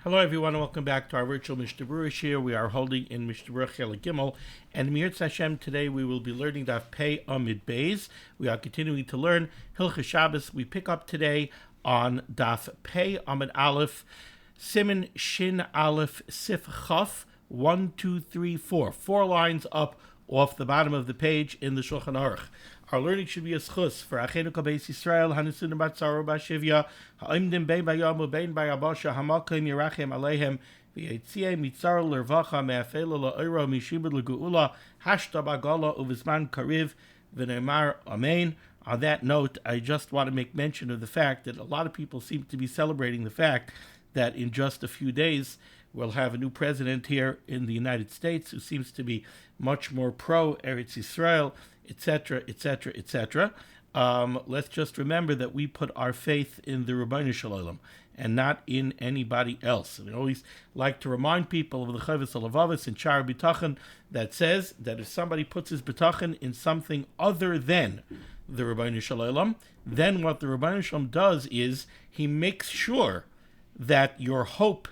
Hello everyone and welcome back to our virtual Mishnah Berurah here. We are holding in Mishnah Berurah Chelik Gimel, and Mirtz Hashem today we will be learning Daf Pei Amid Beis. We are continuing to learn Hilchos Shabbos. We pick up today on Daf Pei Amid Aleph, Siman Shin Aleph Sif Chaf 1, 2, 3, 4. 4 lines up off the bottom of the page in the Shulchan Aruch. Our learning should be a schus for Achenu Kabeis Yisrael, Hanusunim Batzaru Bashivya, Ha'imdim Bein Bayamu Bein Bayabasha, Hamakim Yerachem Aleihem, V'yetzieh Mitzar Lervacha Me'afela La'ira Mishibud L'Geula, Hashta Bagala Uvizman Kariv, V'neimar Amen. On that note, I just want to make mention of the fact that a lot of people seem to be celebrating the fact that in just a few days we'll have a new president here in the United States who seems to be much more pro-Eretz Yisrael, etc., etc., etc. Let's just remember that we put our faith in the Ribbono Shel Olam and not in anybody else. And I always like to remind people of the Chovos HaLevavos in Shar B'tachon that says that if somebody puts his B'tachon in something other than the Ribbono Shel Olam, then what the Ribbono Shel Olam does is he makes sure that your hope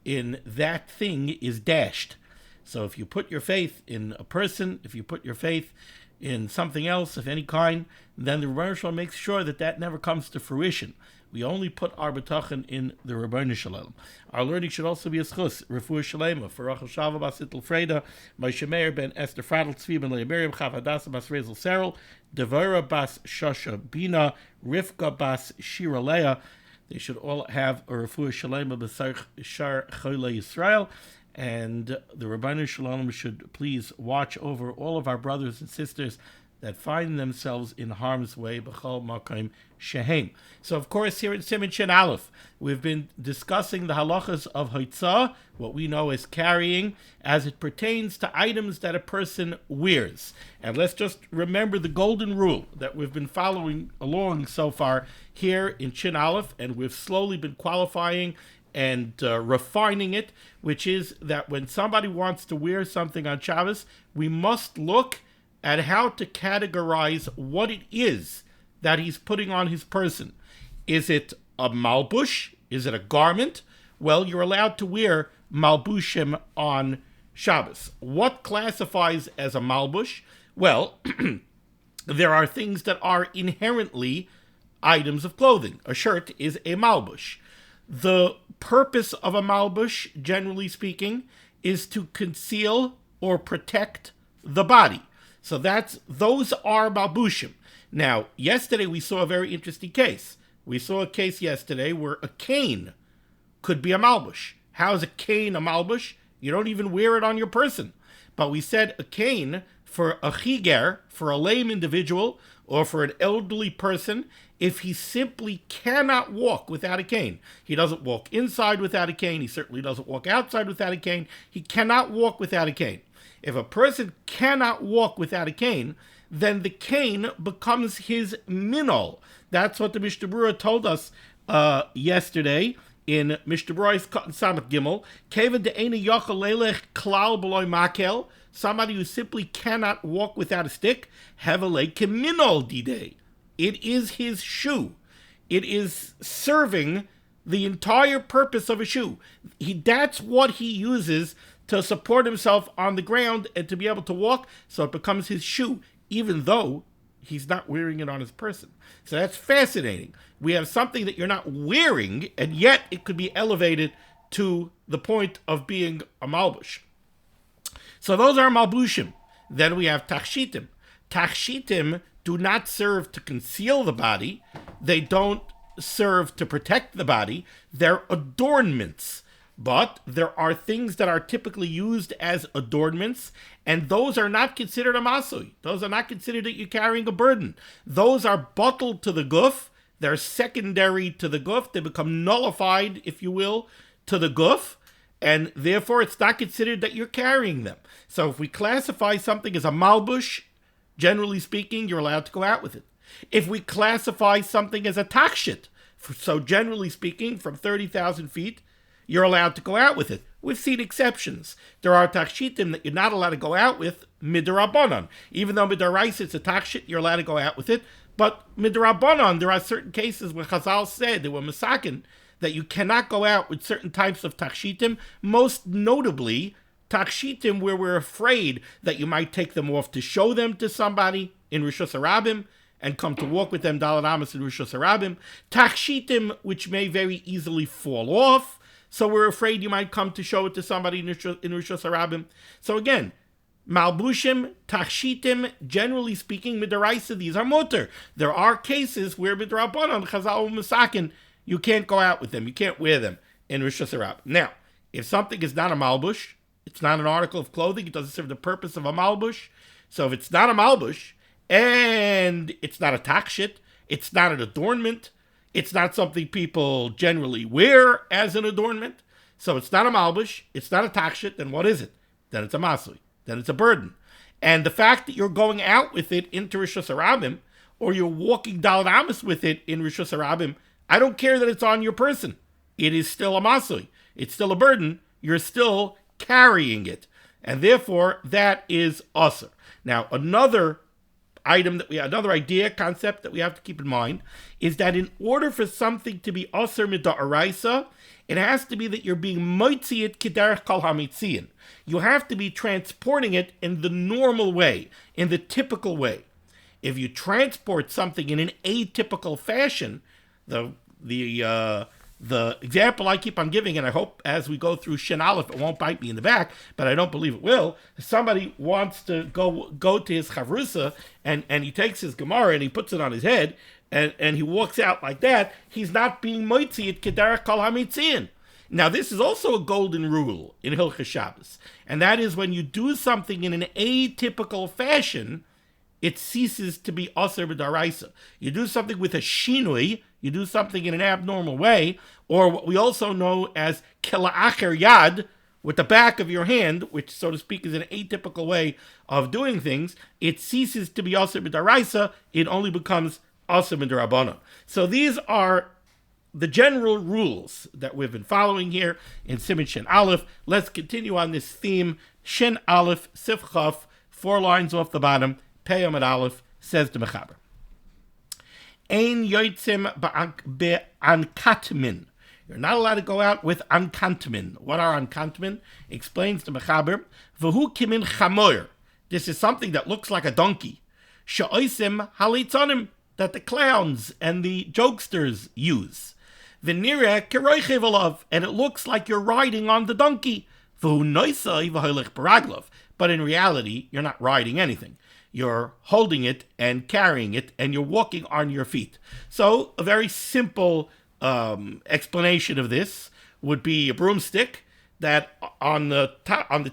in that thing is dashed. So if you put your faith in a person, if you put your faith in something else of any kind, then the Ribbono Shel Olam makes sure that that never comes to fruition. We only put our betachin in the Ribbono Shel Olam. Our learning should also be a schus. Refuah Shalema for Rachel Shava Bas Ittel Freda, Moshe Meir ben Esther Fradel Tzvi ben Leah Miriam Chav Hadassah Bas Rezel Serel, Devorah Bas Shasha Bina, Rivka Bas Shira Leah. They should all have a Refuah Shalema B'Sarch Shar Cholei Yisrael. And the Ribbono Shel Olam should please watch over all of our brothers and sisters that find themselves in harm's way, b'chol makom shehem. So, of course, here at Siman Shin Aleph, we've been discussing the halachas of hoitzah, what we know as carrying, as it pertains to items that a person wears. And let's just remember the golden rule that we've been following along so far here in Shin Aleph, and we've slowly been qualifying and refining it, which is that when somebody wants to wear something on Shabbos, we must look at how to categorize what it is that he's putting on his person. Is it a malbush? Is it a garment? Well, you're allowed to wear malbushim on Shabbos. What classifies as a malbush? Well, there are things that are inherently items of clothing. A shirt is a malbush. The purpose of a malbush, generally speaking, is to conceal or protect the body. So those are malbushim. Now, yesterday we saw a very interesting case. We saw a case yesterday where a cane could be a malbush. How is a cane a malbush? You don't even wear it on your person. But we said a cane for a chiger, for a lame individual, or for an elderly person, if he simply cannot walk without a cane. He doesn't walk inside without a cane. He certainly doesn't walk outside without a cane. He cannot walk without a cane. If a person cannot walk without a cane, then the cane becomes his minol. That's what the Mishnah Berurah told us yesterday in Mishnah Berurah's Samach Gimel. Kevan de'ena yachal lelech klal b'loy makel. Somebody who simply cannot walk without a stick, hevelei keminol didei. It is his shoe. It is serving the entire purpose of a shoe. That's what he uses to support himself on the ground and to be able to walk, so it becomes his shoe, even though he's not wearing it on his person. So that's fascinating. We have something that you're not wearing, and yet it could be elevated to the point of being a malbush. So those are malbushim. Then we have tachshitim. Tachshitim do not serve to conceal the body. They don't serve to protect the body. They're adornments. But there are things that are typically used as adornments, and those are not considered a masui. Those are not considered that you're carrying a burden. Those are bottled to the guf. They're secondary to the guf. They become nullified, if you will, to the guf, and therefore it's not considered that you're carrying them. So if we classify something as a malbush, generally speaking, you're allowed to go out with it. If we classify something as a takshit, so generally speaking, from 30,000 feet, you're allowed to go out with it. We've seen exceptions. There are takshitim that you're not allowed to go out with midrabanan. Even though midarais it's a takshit, you're allowed to go out with it. But midrabanan, there are certain cases where Chazal said they were masakin that you cannot go out with certain types of takshitim, most notably takshitim where we're afraid that you might take them off to show them to somebody in Rishus Harabim and come to walk with them Daled Amos in Rishus Harabim. Takshitim which may very easily fall off, so we're afraid you might come to show it to somebody in Rishus Harabim. So again, Malbushim, Takshitim, generally speaking, Midaraisa, these are mutter. There are cases where Midrabanan, Chazal Musakin, you can't go out with them, you can't wear them in Rishus Harabim. Now, if something is not a Malbush, it's not an article of clothing, it doesn't serve the purpose of a Malbush. So if it's not a Malbush, and it's not a takshit, it's not an adornment, it's not something people generally wear as an adornment, so it's not a Malbush, it's not a takshit, then what is it? Then it's a Masui. Then it's a burden. And the fact that you're going out with it into Rishus Harabim, or you're walking Daled Amos with it in Rishus Harabim, I don't care that it's on your person. It is still a masui. It's still a burden. You're still carrying it. And therefore, that is usur. Now, another concept that we have to keep in mind is that in order for something to be usur mida'araisa, it has to be that you're being moitziit kederech kol hamitziin. You have to be transporting it in the normal way, in the typical way. If you transport something in an atypical fashion, the example I keep on giving, and I hope as we go through Shin Aleph it won't bite me in the back, but I don't believe it will. Somebody wants to go to his chavrusa and he takes his Gemara and he puts it on his head and he walks out like that. He's not being moitzi at kederech kol hamitziin. Now this is also a golden rule in Hilchos Shabbos, and that is when you do something in an atypical fashion, it ceases to be aser b'daraisa. You do something with a shinui, you do something in an abnormal way, or what we also know as kela'acher yad, with the back of your hand, which so to speak is an atypical way of doing things, it ceases to be aser b'daraisa, it only becomes aser b'darabana. So these are the general rules that we've been following here in Siman Shin Aleph. Let's continue on this theme. Shin Aleph, Sif Chaf, 4 lines off the bottom. Pei Amud Aleph, says the Mechaber. Ein yoitzim be'ankatmin. You're not allowed to go out with ankantmin. What are ankantmin? Explains the Mechaber. V'hu kimin chamoir. This is something that looks like a donkey. She'oisim halitzonim. That the clowns and the jokesters use. V'nireh keroichev alav. And it looks like you're riding on the donkey. V'hu noisai v'hoilech baraglov. But in reality, you're not riding anything. You're holding it and carrying it, and you're walking on your feet. So a very simple explanation of this would be a broomstick that on the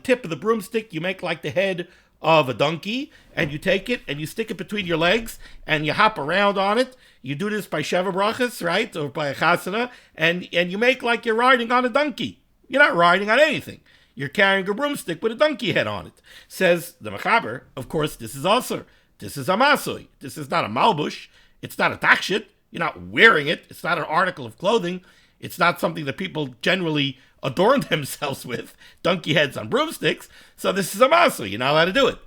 tip of the broomstick, you make like the head of a donkey, and you take it and you stick it between your legs, and you hop around on it. You do this by Sheva Brachas, right, or by a chasana, and you make like you're riding on a donkey. You're not riding on anything. You're carrying a broomstick with a donkey head on it. Says the Mechaber, of course, this is asur. This is a masui. This is not a malbush. It's not a takshit. You're not wearing it. It's not an article of clothing. It's not something that people generally adorn themselves with. Donkey heads on broomsticks. So this is a masui. You're not allowed to do it.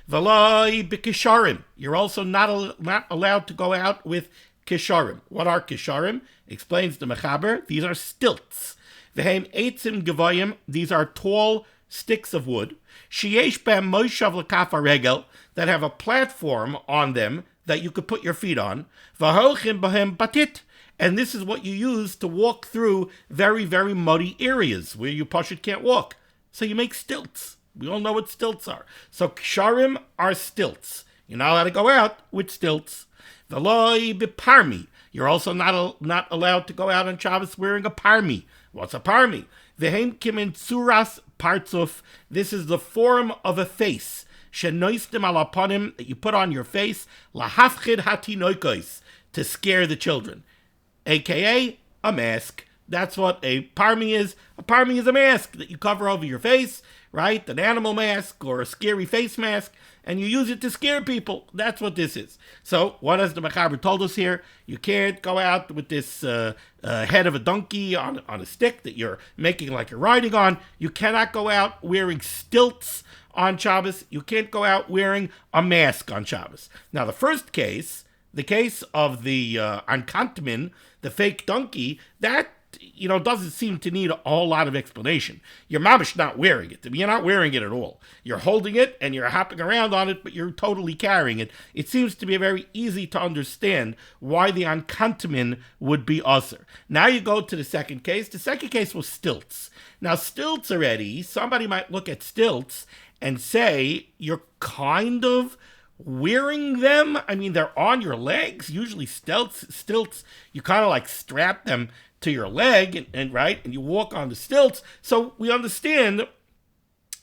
V'lai b'kisharim. You're also not allowed to go out with kisharim. What are kisharim? Explains the Mechaber. These are stilts. V'heim eitzim gevayim, these are tall sticks of wood. Sheyesh b'hem moshav l'kaf regel, that have a platform on them that you could put your feet on. V'holchim b'hem batit, and this is what you use to walk through very, very muddy areas where you pashut can't walk. So you make stilts. We all know what stilts are. So ksharim are stilts. You're not allowed to go out with stilts. V'loi b'parmi, you're also not allowed to go out on Shabbos wearing a parmi. What's a parmi? V'heim kimin tzuras partzuf. This is the form of a face. Shenoistim alaponim, that you put on your face. Lahafchid hatinoikos, to scare the children. AKA, a mask. That's what a parmi is. A parmi is a mask that you cover over your face, right? An animal mask or a scary face mask, and you use it to scare people. That's what this is. So, what has the Mechaber told us here? You can't go out with this head of a donkey on a stick that you're making like you're riding on. You cannot go out wearing stilts on Shabbos. You can't go out wearing a mask on Shabbos. Now, the first case, the case of the ankantmin, the fake donkey, that doesn't seem to need a whole lot of explanation. You're mamish not wearing it. I mean, you're not wearing it at all. You're holding it and you're hopping around on it, but you're totally carrying it. It seems to be very easy to understand why the ankantamin would be usher. Now you go to the second case. The second case was stilts. Now, stilts already, somebody might look at stilts and say, you're kind of wearing them. I mean, they're on your legs. Usually stilts, you kind of like strap them to your leg and you walk on the stilts. So we understand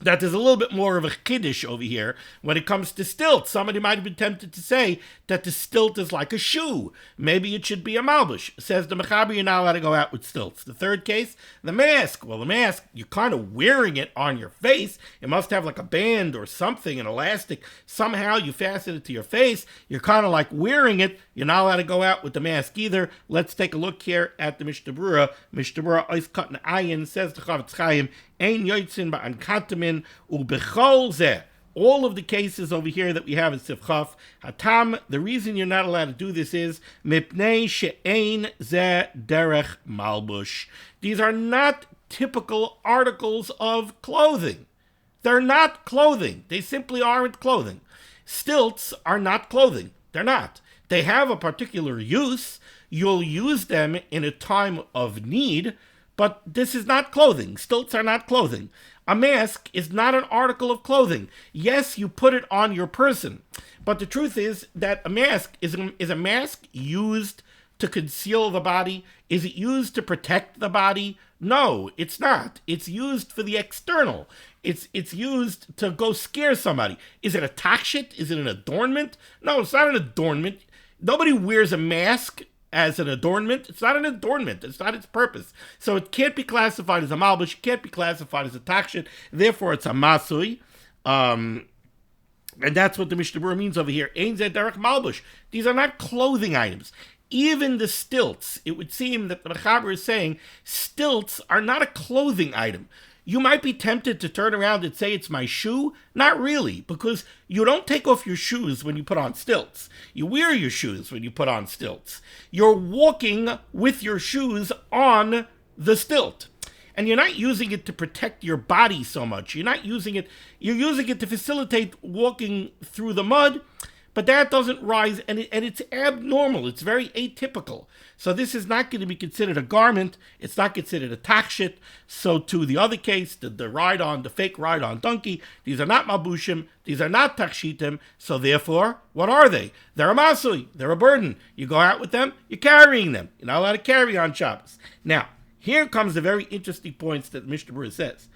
that there's a little bit more of a kiddush over here when it comes to stilts. Somebody might have been tempted to say that the stilt is like a shoe. Maybe it should be a malbush. Says the Mechaber, you're not allowed to go out with stilts. The third case, the mask. Well, the mask, you're kind of wearing it on your face. It must have like a band or something, an elastic. Somehow you fasten it to your face. You're kind of like wearing it. You're not allowed to go out with the mask either. Let's take a look here at the Mishnah Berurah. Mishnah Berurah, Ois Katan Ayin, says the Chavetz Chaim, Ein yotzin ba'ankantamin ubechol zeh. All of the cases over here that we have in Sifchaf, Hatam, the reason you're not allowed to do this is mipnei she'ein zeh derech malbush. These are not typical articles of clothing. They're not clothing. They simply aren't clothing. Stilts are not clothing. They're not. They have a particular use. You'll use them in a time of need, but this is not clothing. Stilts are not clothing. A mask is not an article of clothing. Yes, you put it on your person, but the truth is that a mask is a mask used to conceal the body? Is it used to protect the body? No, it's not. It's used for the external. It's used to go scare somebody. Is it a takshit? Is it an adornment? No, it's not an adornment. Nobody wears a mask as an adornment. It's not an adornment. It's not its purpose. So it can't be classified as a malbush. It can't be classified as a takshit. Therefore, it's a masui. And that's what the Mishnah Berurah means over here. Ein zeh derech malbush. These are not clothing items. Even the stilts, it would seem that the Mechaber is saying stilts are not a clothing item. You might be tempted to turn around and say it's my shoe. Not really, because you don't take off your shoes when you put on stilts. You wear your shoes when you put on stilts. You're walking with your shoes on the stilt. And you're not using it to protect your body so much. You're using it to facilitate walking through the mud. But that doesn't rise, and it's abnormal. It's very atypical. So this is not going to be considered a garment. It's not considered a takshit. So to the other case, the fake ride-on donkey, these are not mabushim. These are not takshitim. So therefore, what are they? They're a masui. They're a burden. You go out with them, you're carrying them. You're not allowed to carry on Shabbos. Now, here comes the very interesting points that Mishnah Berurah says.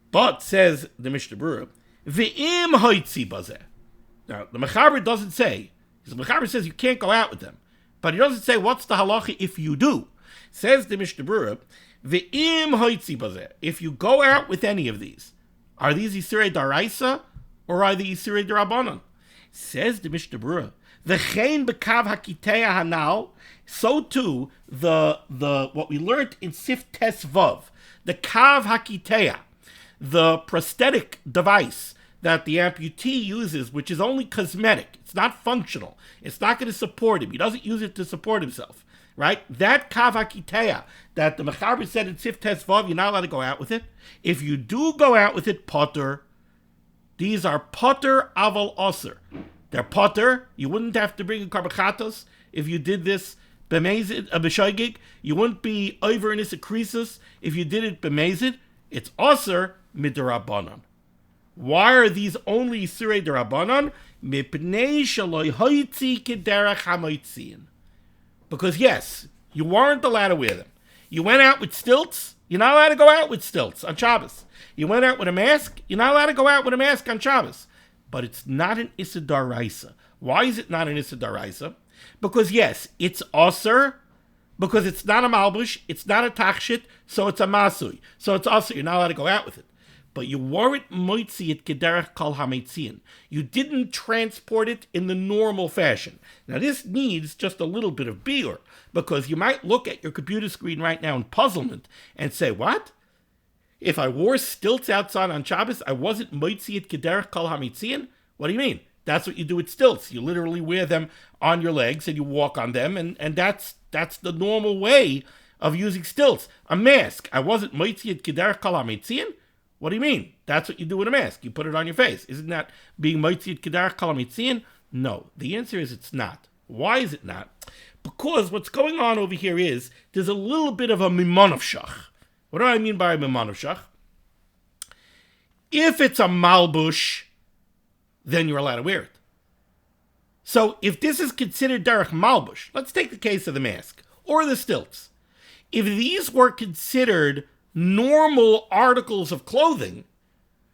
But, says the Mishnah Berurah, V'im hoitzi bazeh. Now, the Mechaber doesn't say, because the Mechaber says you can't go out with them, but he doesn't say what's the halacha if you do. Says the Mishnah Berurah, Ve'im hoitzi bazeh. If you go out with any of these, are these Yisirei Daraisa or are they Yisirei Darabanan? Says the Mishnah Berurah, V'chein bekav hakiteya hanal. So too the what we learned in Sif Tes Vav, the kav hakiteya, the prosthetic device that the amputee uses, which is only cosmetic. It's not functional. It's not going to support him. He doesn't use it to support himself, right? That kavakiteya that the Mechaber said in Sif Tes Vav, you're not allowed to go out with it. If you do go out with it, potter. These are potter aval oser. They're potter. You wouldn't have to bring a karbachatos if you did this b'mezid, a b'shoigig. You wouldn't be over in isakrisus if you did it b'mezid. It's oser midrabanan. Why are these only Yisirei Darabanan? Mipnei shaloi hoitzi kederach hamoitziin. Because yes, you weren't allowed to wear them. You went out with stilts. You're not allowed to go out with stilts on Shabbos. You went out with a mask. You're not allowed to go out with a mask on Shabbos. But it's not an Issa Daraisa. Why is it not an Issa Daraisa? Because yes, it's Osir. Because it's not a malbush. It's not a takshit. So it's a masui. So it's Osir. You're not allowed to go out with it. But you weren't moitzi it kederach kol hametziin. You didn't transport it in the normal fashion. Now this needs just a little bit of biur, because you might look at your computer screen right now in puzzlement and say, what? If I wore stilts outside on Shabbos, I wasn't moitzi it kederach kol hametziin? What do you mean? That's what you do with stilts. You literally wear them on your legs and you walk on them, and that's the normal way of using stilts, a mask. I wasn't moitziat kederach kol hametzion. What do you mean? That's what you do with a mask. You put it on your face. Isn't that being moitziat kederach kol hametzion? No. The answer is it's not. Why is it not? Because what's going on over here is there's a little bit of a mimonavshach. What do I mean by mimonavshach? If it's a malbush, then you're allowed to wear it. So if this is considered derech malbush, let's take the case of the mask or the stilts. If these were considered normal articles of clothing,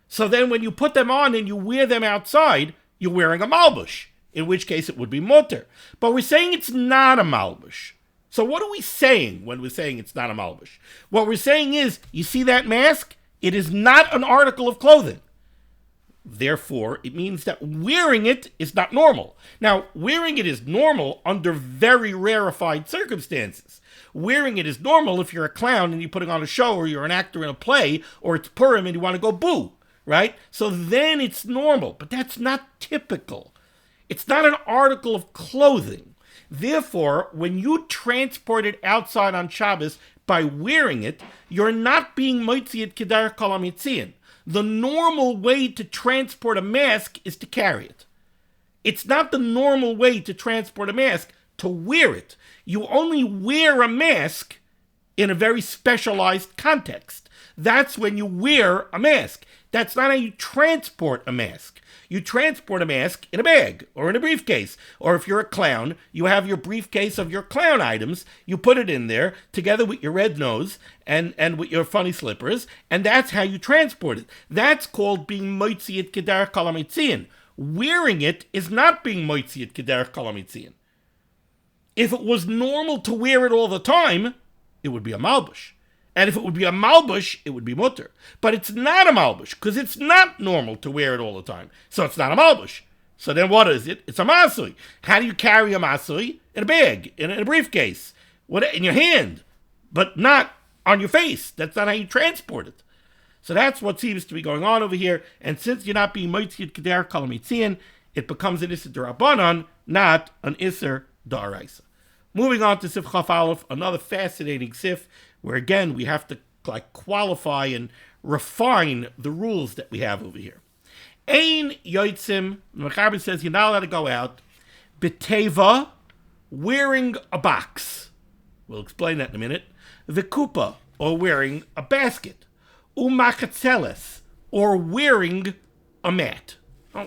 so then when you put them on and you wear them outside, you're wearing a malbush, in which case it would be mutter. But we're saying it's not a malbush. So what are we saying when we're saying it's not a malbush? What we're saying is, you see that mask? It is not an article of clothing. Therefore, it means that wearing it is not normal. Now, wearing it is normal under very rarefied circumstances. Wearing it is normal if you're a clown and you're putting on a show, or you're an actor in a play, or it's Purim and you want to go boo, right? So then it's normal, but that's not typical. It's not an article of clothing. Therefore, when you transport it outside on Shabbos by wearing it, you're not being moitziat kederach kol hametzion. The normal way to transport a mask is to carry it. It's not the normal way to transport a mask to wear it. You only wear a mask in a very specialized context. That's when you wear a mask. That's not how you transport a mask. You transport a mask in a bag or in a briefcase. Or if you're a clown, you have your briefcase of your clown items. You put it in there together with your red nose and with your funny slippers. And that's how you transport it. That's called being moitziat kederach kol hametzion. Wearing it is not being moitziat kederach kol hametzion. If it was normal to wear it all the time, it would be a malbush. And if it would be a malbush, it would be mutter. But it's not a malbush, because it's not normal to wear it all the time. So it's not a malbush. So then what is it? It's a masui. How do you carry a masui? In a bag, in a briefcase, in your hand, but not on your face. That's not how you transport it. So that's what seems to be going on over here. And since you're not being moitziat kederach kol hametzion, it becomes an isser d'Rabbanan, not an isser d'Oraisa. Moving on to Sif Chaf Aleph, another fascinating Sif, where again we have to qualify and refine the rules that we have over here. Ein yotzim, the Mechaber says you're not allowed to go out. B'teva, wearing a box. We'll explain that in a minute. V'kupa, or wearing a basket. U'makatzeles, or wearing a mat.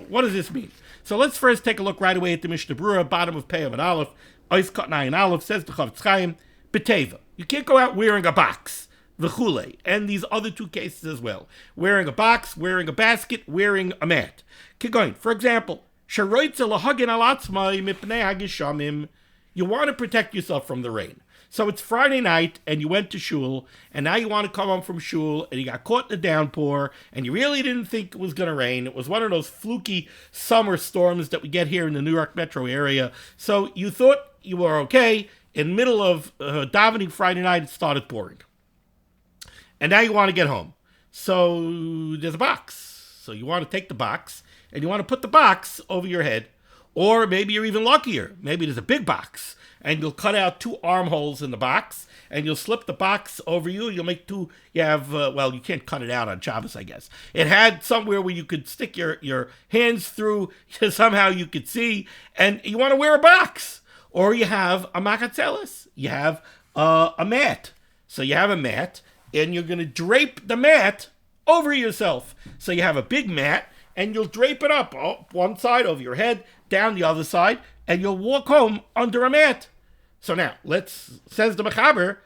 What does this mean? So let's first take a look right away at the Mishnah Berurah, bottom of Pei and Aleph. Ois Kot Nayin Aleph says the Chavetz Chaim, B'teva. You can't go out wearing a box, v'chule, and these other two cases as well. Wearing a box, wearing a basket, wearing a mat. Keep going. For example, sheroitze lahagin al atzmai mipnei hagishamim. You want to protect yourself from the rain. So it's Friday night, and you went to shul, and now you want to come home from shul, and you got caught in a downpour, and you really didn't think it was going to rain. It was one of those fluky summer storms that we get here in the New York metro area. So you thought you were okay. In the middle of davening Friday night, it started pouring. And now you want to get home. So there's a box. So you want to take the box, and you want to put the box over your head. Or maybe you're even luckier. Maybe there's a big box, and you'll cut out 2 armholes in the box, and you'll slip the box over you. You'll make 2, you have, you can't cut it out on Shabbos, I guess. It had somewhere where you could stick your hands through, somehow you could see, and you want to wear a box. Or you have a makatzelis. You have a mat. So you have a mat, and you're going to drape the mat over yourself. So you have a big mat, and you'll drape it up one side over your head, down the other side, and you'll walk home under a mat. So now, says the Mechaber,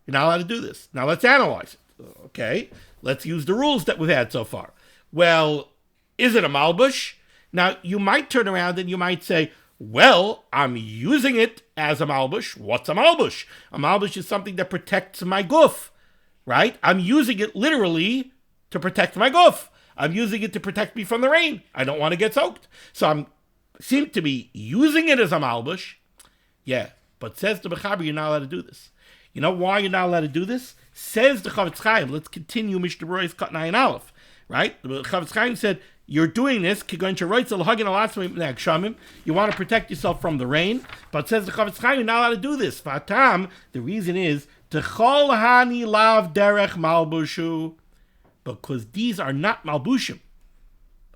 you're not allowed to do this. Now let's analyze it. Okay, let's use the rules that we've had so far. Well, is it a malbush? Now, you might turn around and you might say, well, I'm using it as a malbush. What's a malbush? A malbush is something that protects my guf, right? I'm using it literally to protect my guf. I'm using it to protect me from the rain. I don't want to get soaked. So I seem to be using it as a malbush. Yeah, but says the Mechaber, you're not allowed to do this. You know why you're not allowed to do this? Says the Chavetz Chaim. Let's continue Mishnah Berurah's Kot Nayin Aleph, right? The Chavetz Chaim said, you're doing this, you want to protect yourself from the rain, but says the Chavetz Chaim, you're not allowed to do this. Fatam, the reason is, Techol hani lav derech malbushu, because these are not malbushim.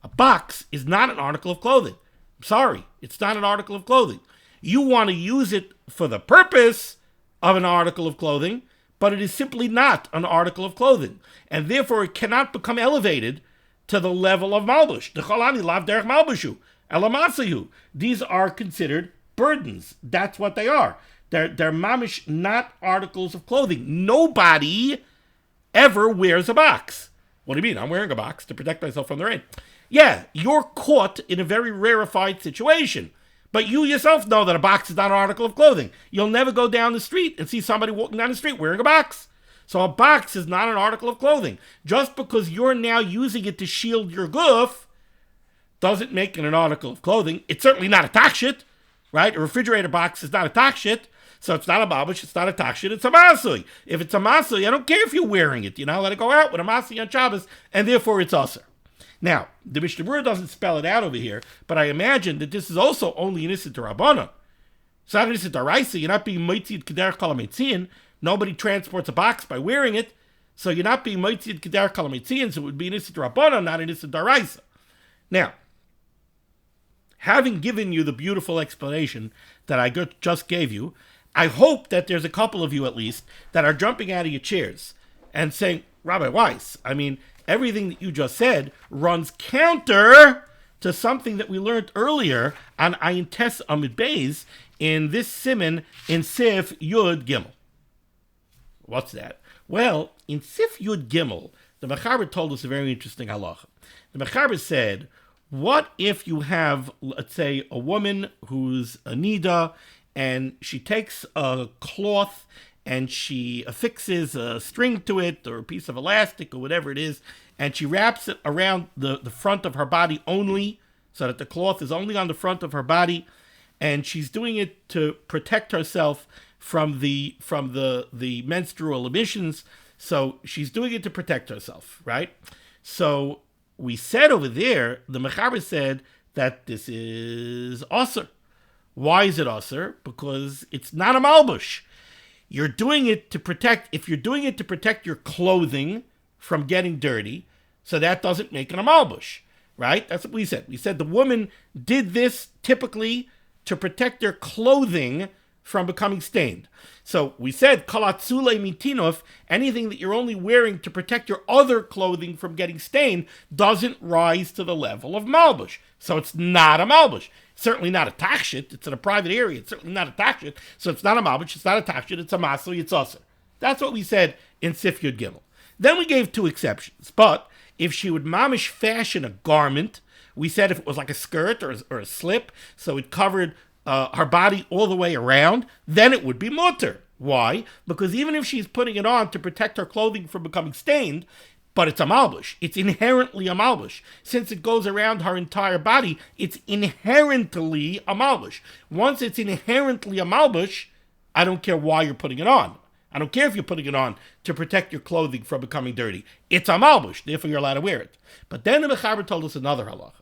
A box is not an article of clothing. I'm sorry, it's not an article of clothing. You want to use it for the purpose of an article of clothing, but it is simply not an article of clothing, and therefore it cannot become elevated to the level of malbush. Techol hani lav derech malbushu, elamasayu. These are considered burdens. That's what they are. They're mamish, not articles of clothing. Nobody ever wears a box. What do you mean? I'm wearing a box to protect myself from the rain. Yeah, you're caught in a very rarefied situation. But you yourself know that a box is not an article of clothing. You'll never go down the street and see somebody walking down the street wearing a box. So a box is not an article of clothing. Just because you're now using it to shield your goof doesn't make it an article of clothing. It's certainly not a takshit, right? A refrigerator box is not a takshit. So it's not a malbush, it's not a takshit, it's a masui. If it's a masui, I don't care if you're wearing it. Let it go out with a masui on Shabbos, and therefore it's usher. Now, the Mishnah Berurah doesn't spell it out over here, but I imagine that this is also only an Issa D'Rabbanan. It's not an Issa D'Oraisa. You're not being Moitzied Keder Kol HaMetzion. Nobody transports a box by wearing it, so you're not being Moitzied Keder Kol HaMetzion, so it would be an Issa D'Rabbanan, not an Issa D'Oraisa. Now, having given you the beautiful explanation that I just gave you, I hope that there's a couple of you at least that are jumping out of your chairs and saying, Rabbi Weiss, everything that you just said runs counter to something that we learned earlier on Ayin Tes Amud Beis in this Siman in Sif Yud Gimel. What's that? Well, in Sif Yud Gimel, the Mechaber told us a very interesting halacha. The Mechaber said, what if you have, let's say, a woman who's a nida, and she takes a cloth and she affixes a string to it or a piece of elastic or whatever it is, and she wraps it around the front of her body only, so that the cloth is only on the front of her body, and she's doing it to protect herself from the menstrual emissions. So she's doing it to protect herself, right? So we said over there, the Mechaber said that this is osir. Why is it usher? Because it's not a malbush. You're doing it to protect, if you're doing it to protect your clothing from getting dirty, so that doesn't make it a malbush, right? That's what we said. We said the woman did this typically to protect their clothing from becoming stained. So we said, kalatsule mitinov, anything that you're only wearing to protect your other clothing from getting stained doesn't rise to the level of malbush. So it's not a malbush. Certainly not a takshit. It's in a private area. It's certainly not a takshit. So it's not a malbush. It's not a takshit. It's a masui. It's usher. That's what we said in Sif Yud Gimel. Then we gave two exceptions. But if she would mamish fashion a garment, we said if it was like a skirt or a slip, so it covered her body all the way around, then it would be mutter. Why? Because even if she's putting it on to protect her clothing from becoming stained, but it's a malbush. It's inherently a malbush. Since it goes around her entire body, it's inherently a malbush. Once it's inherently a malbush, I don't care why you're putting it on. I don't care if you're putting it on to protect your clothing from becoming dirty. It's a malbush, therefore you're allowed to wear it. But then the Mechaber told us another halacha.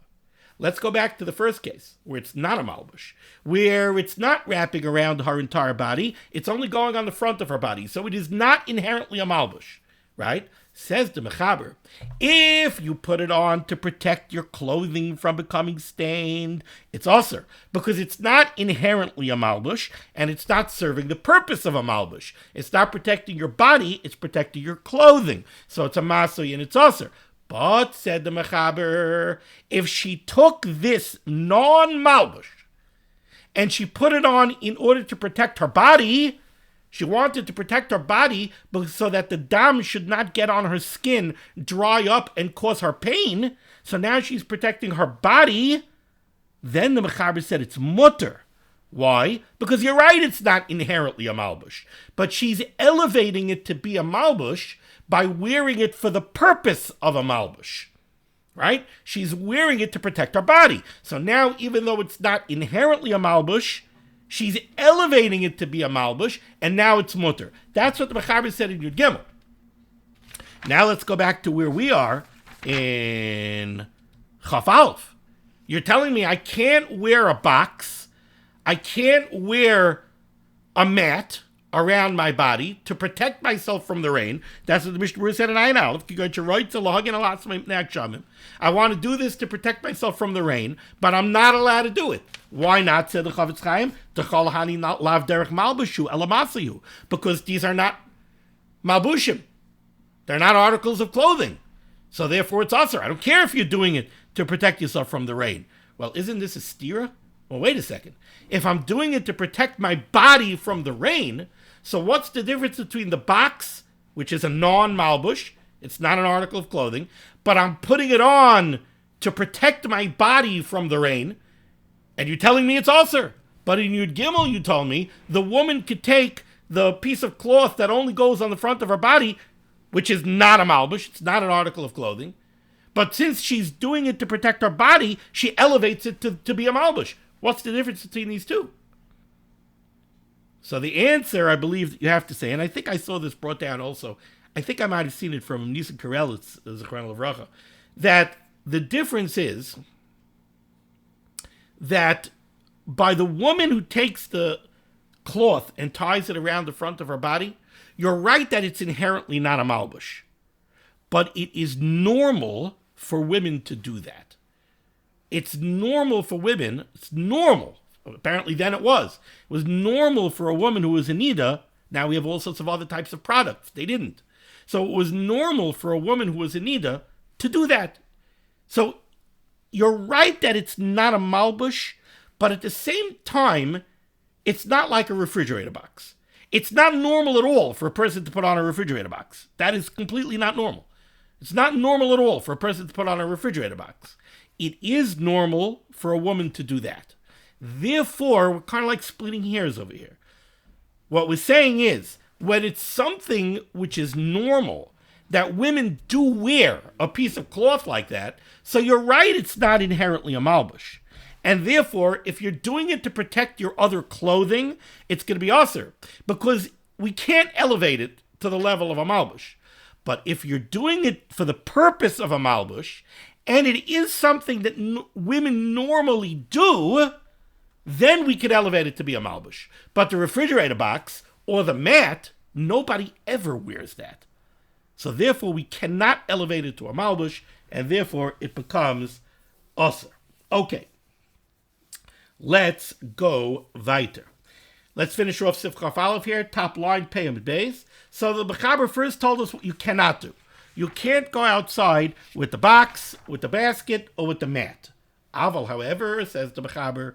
Let's go back to the first case, where it's not a malbush, where it's not wrapping around her entire body, it's only going on the front of her body, so it is not inherently a malbush, right? Says the Mechaber, if you put it on to protect your clothing from becoming stained, it's usher, because it's not inherently a malbush, and it's not serving the purpose of a malbush. It's not protecting your body, it's protecting your clothing. So it's a masui and it's usher. But, said the Mechaber, if she took this non-malbush and she put it on in order to protect her body, she wanted to protect her body so that the dam should not get on her skin, dry up, and cause her pain, so now she's protecting her body, then the Mechaber said it's mutter. Why? Because you're right, it's not inherently a malbush, but she's elevating it to be a malbush by wearing it for the purpose of a malbush, right? She's wearing it to protect her body. So now, even though it's not inherently a malbush, she's elevating it to be a malbush, and now it's mutter. That's what the Mechaber said in Yud Gimel. Now let's go back to where we are in Chaf Aleph. You're telling me I can't wear a box, I can't wear a mat, around my body to protect myself from the rain. That's what the Mishnah Berurah said in Ayin Aleph. I want to do this to protect myself from the rain, but I'm not allowed to do it. Why not? Said the Chavetz Chaim. Because these are not malbushim. They're not articles of clothing. So therefore it's usher. I don't care if you're doing it to protect yourself from the rain. Well, isn't this a stira? Well, wait a second. If I'm doing it to protect my body from the rain, so what's the difference between the box, which is a non-malbush, it's not an article of clothing, but I'm putting it on to protect my body from the rain, and you're telling me it's usher. But in Yud Gimel, you told me the woman could take the piece of cloth that only goes on the front of her body, which is not a malbush, it's not an article of clothing, but since she's doing it to protect her body, she elevates it to be a malbush. What's the difference between these two? So the answer, I believe, you have to say, and I think I saw this brought down also, I think I might have seen it from Nisan Karelitz, Zechron Levracha, that the difference is that by the woman who takes the cloth and ties it around the front of her body, you're right that it's inherently not a malbush. But it is normal for women to do that. It's normal for women. It's normal. Apparently then it was. It was normal for a woman who was in Nida. Now we have all sorts of other types of products. They didn't. So it was normal for a woman who was in Nida to do that. So you're right that it's not a malbush, but at the same time, it's not like a refrigerator box. It's not normal at all for a person to put on a refrigerator box. That is completely not normal. It's not normal at all for a person to put on a refrigerator box. It is normal for a woman to do that. Therefore, we're kind of like splitting hairs over here. What we're saying is, when it's something which is normal, that women do wear a piece of cloth like that, so you're right, it's not inherently a malbush. And therefore, if you're doing it to protect your other clothing, it's going to be usher, because we can't elevate it to the level of a malbush. But if you're doing it for the purpose of a malbush, and it is something that women normally do, then we could elevate it to be a malbush. But the refrigerator box or the mat, nobody ever wears that. So therefore, we cannot elevate it to a malbush, and therefore it becomes usher. Okay. Let's go weiter. Let's finish off Sif Chaf Aleph here, top line, Peyam Beis. So the Mechaber first told us what you cannot do. You can't go outside with the box, with the basket, or with the mat. Aval, however, says the Mechaber,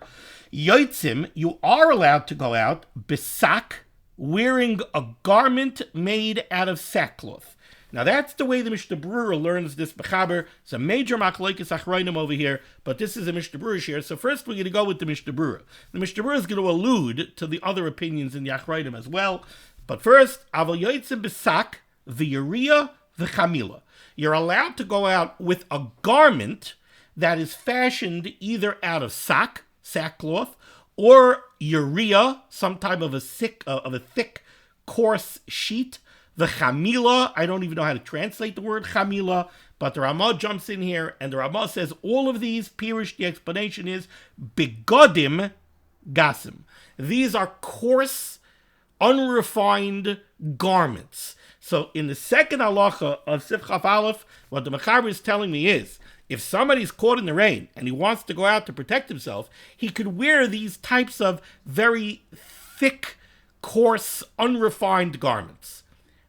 Yoitzim, you are allowed to go out, besak, wearing a garment made out of sackcloth. Now that's the way the Mishnah Berurah learns this Mechaber. It's a major machlokes achronim over here, but this is a Mishnah Berurah here. So first we're going to go with the Mishnah Berurah. The Mishnah Berurah is going to allude to the other opinions in the achronim as well. But first, Aval Yoitzim besak, v'yariah, v'chamila. You're allowed to go out with a garment that is fashioned either out of sackcloth, or yariah, some type of a thick, coarse sheet. The chamila, I don't even know how to translate the word chamila, but the Ramah jumps in here, and the Ramah says all of these, Pirush, the explanation is, begodim gasim. These are coarse, unrefined garments. So in the second halacha of Sif Chaf Aleph, what the Mechaber is telling me is, if somebody's caught in the rain and he wants to go out to protect himself, he could wear these types of very thick, coarse, unrefined garments.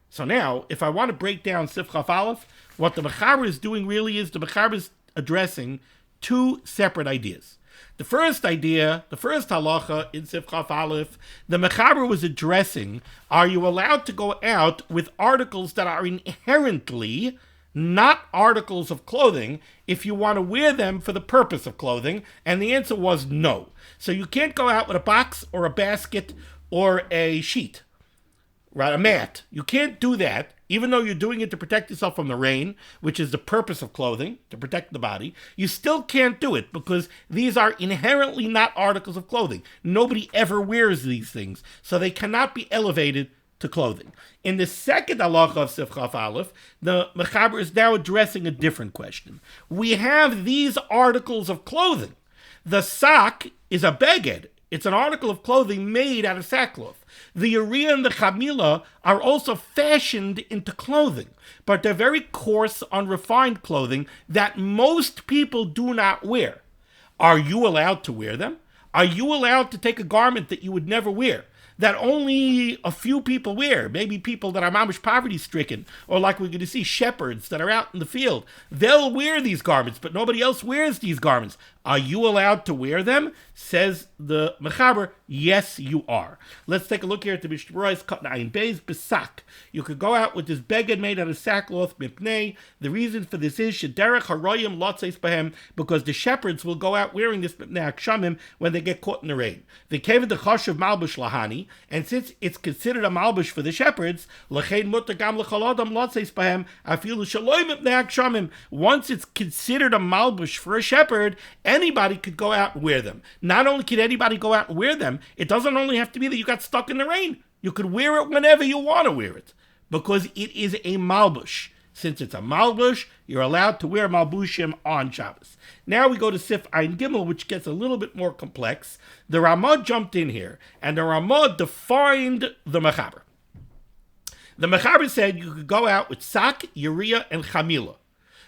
So now, if I want to break down Sif Chaf Aleph, what the Mechaber is doing really is the Mechaber is addressing two separate ideas. The first idea, the first halacha in Sif Chaf Aleph, the Mechaber was addressing, are you allowed to go out with articles that are inherently not articles of clothing if you want to wear them for the purpose of clothing? And the answer was no. So you can't go out with a box or a basket or a sheet. Right, a mat. You can't do that, even though you're doing it to protect yourself from the rain, which is the purpose of clothing, to protect the body. You still can't do it because these are inherently not articles of clothing. Nobody ever wears these things, so they cannot be elevated to clothing. In the second halacha of Sif Chaf Aleph, the Mechaber is now addressing a different question. We have these articles of clothing. The sock is a beged. It's an article of clothing made out of sackcloth. The Uriah and the Chamila are also fashioned into clothing, but they're very coarse, unrefined clothing that most people do not wear. Are you allowed to wear them? Are you allowed to take a garment that you would never wear, that only a few people wear, maybe people that are mamish poverty-stricken, or like we're going to see, shepherds that are out in the field? They'll wear these garments, but nobody else wears these garments. Are you allowed to wear them? Says the Mechaber, yes, you are. Let's take a look here at the Mishnah Berurah's Katan Ayin Beis Besak. You could go out with this beged made out of sackcloth, mipnei. The reason for this is shederech haroyim lotzeis bahem, because the shepherds will go out wearing this mipnei akshamim when they get caught in the rain. They came in the chosh of malbush lahani, and since it's considered a malbush for the shepherds, lachein mutar gam lechalodam lotzeis bahem afilu shaloi mipnei akshamim. Once it's considered a malbush for a shepherd, anybody could go out and wear them. Not only can anybody go out and wear them, it doesn't only have to be that you got stuck in the rain. You could wear it whenever you want to wear it, because it is a malbush. Since it's a malbush, you're allowed to wear malbushim on Shabbos. Now we go to Sif Ein Gimel, which gets a little bit more complex. The Ramah jumped in here, and the Ramah defined the Mechaber. The Mechaber said you could go out with sak, Uriah, and Chamila.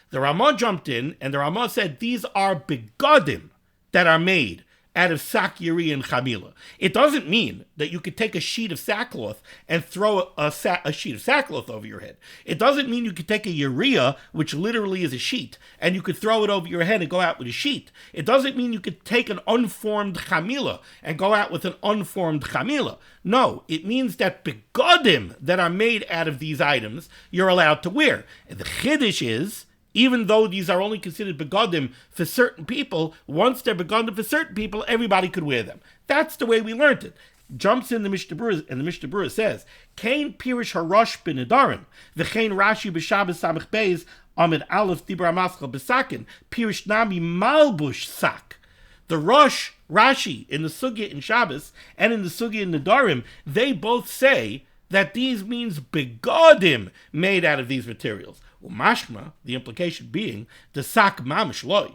The Ramah jumped in, and the Ramah said these are begadim that are made out of sak, Uriah, and Chamila. It doesn't mean that you could take a sheet of sackcloth and throw a sheet of sackcloth over your head. It doesn't mean you could take a Uriah, which literally is a sheet, and you could throw it over your head and go out with a sheet. It doesn't mean you could take an unformed Chamila and go out with an unformed Chamila. No, it means that begadim that are made out of these items, you're allowed to wear. And the chiddush is, even though these are only considered begadim for certain people, once they're begadim for certain people, everybody could wear them. That's the way we learned it. Jumps in the Mishnah Berurah, and the Mishnah Berurah says, Kain pirish harosh b'nedarim, v'chein Rashi b'Shabbos samech beis, amid aleph dibra maschal b'sakin, pirish nami malbush sak. The Rosh, Rashi, in the Sugya in Shabbos, and in the Sugya in Nedarim, they both say that these means begadim made out of these materials. Mashma, the implication being, the sak mamish loy.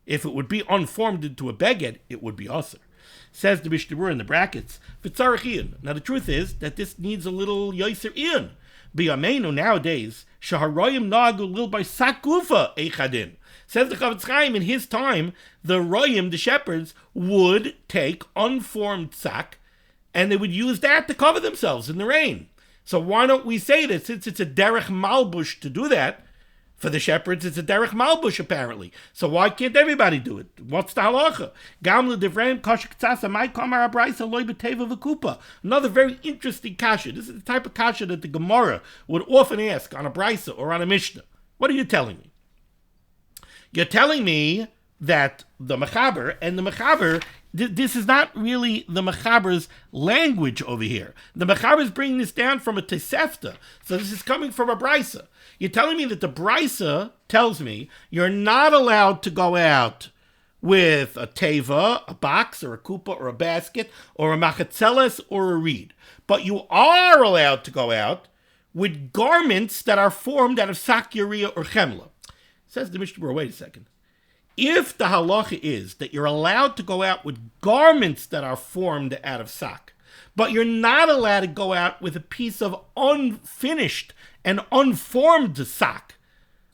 If it would be unformed into a beged, it would be aser. Says the Mishnah Berurah in the brackets, v'tzarech iyon. Now the truth is that this needs a little yoser iyon. B'yameinu nowadays, shaharoyim nagu lil by sakufa eichadin. Says the Chavetz Chaim, in his time, the royim, the shepherds, would take unformed sak, and they would use that to cover themselves in the rain. So why don't we say that since it's a derech malbush to do that, for the shepherds it's a derech malbush apparently. So why can't everybody do it? What's the halacha? Gamle devreim kashik tzasa mai kamar abraisa loy b'teva v'kupa. Another very interesting kasha. This is the type of kasha that the Gemara would often ask on a brisa or on a Mishnah. What are you telling me? You're telling me that the Mechaber, and the Mechaber, this is not really the Mechaber's language over here. The Mechaber is bringing this down from a Tosefta, so this is coming from a brisa. You're telling me that the brisa tells me you're not allowed to go out with a teva, a box, or a kupa, or a basket, or a machatzeles, or a reed. But you are allowed to go out with garments that are formed out of sak, Uriah, or chemla. Says the Mishnah Berurah, wait a second. If the halacha is that you're allowed to go out with garments that are formed out of sak, but you're not allowed to go out with a piece of unfinished and unformed sak,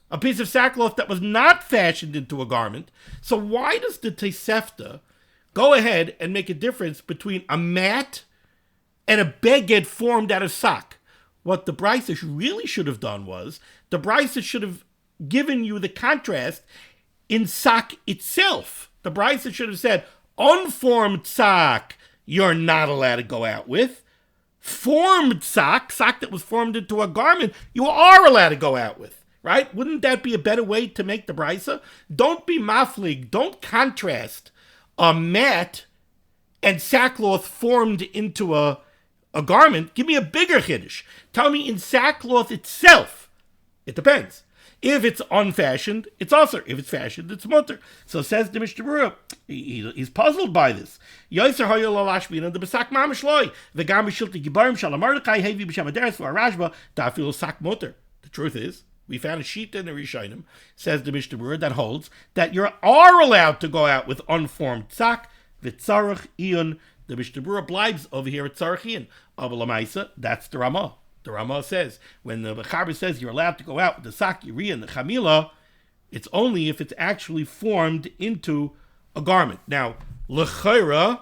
a piece of sackcloth that was not fashioned into a garment, so why does the Tosefta go ahead and make a difference between a mat and a beged formed out of sak? What the brisa really should have done was, the brisa should have given you the contrast in sak itself. The brisa should have said, unformed sak, you're not allowed to go out with. Formed sak that was formed into a garment, you are allowed to go out with. Right? Wouldn't that be a better way to make the brisa? Don't be maflig. Don't contrast a mat and sackcloth formed into a garment. Give me a bigger chiddush. Tell me in sackcloth itself. It depends. If it's unfashioned, it's also. If it's fashioned, it's mutter. So says the Mishnah Berurah, he's puzzled by this. Yoser hoyol alashbin and the besak mamish loy v'gam b'shilti gibarim shalamardachai hevi b'shamaderes v'arashba da'afil sak mutter. The truth is, we found a sheet in the Rishonim, says the Mishnah Berurah, that holds that you are allowed to go out with unformed sak. v'tzarach iyun. The Mishnah Berurah blibes over here at tzarach iyun. Avalamaisa, that's the Ramah. The Ramah says, when the Mechaber says you're allowed to go out with the sak, yiriyah, and the chamila, it's only if it's actually formed into a garment. Now, l'chayra,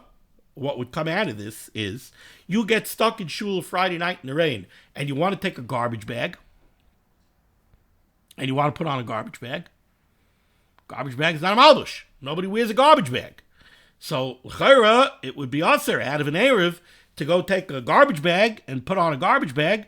what would come out of this is, you get stuck in shul Friday night in the rain, and you want to take a garbage bag, and you want to put on a garbage bag. Garbage bag is not a malbush. Nobody wears a garbage bag. So, l'chayra, it would be usher out of an Erev to go take a garbage bag and put on a garbage bag,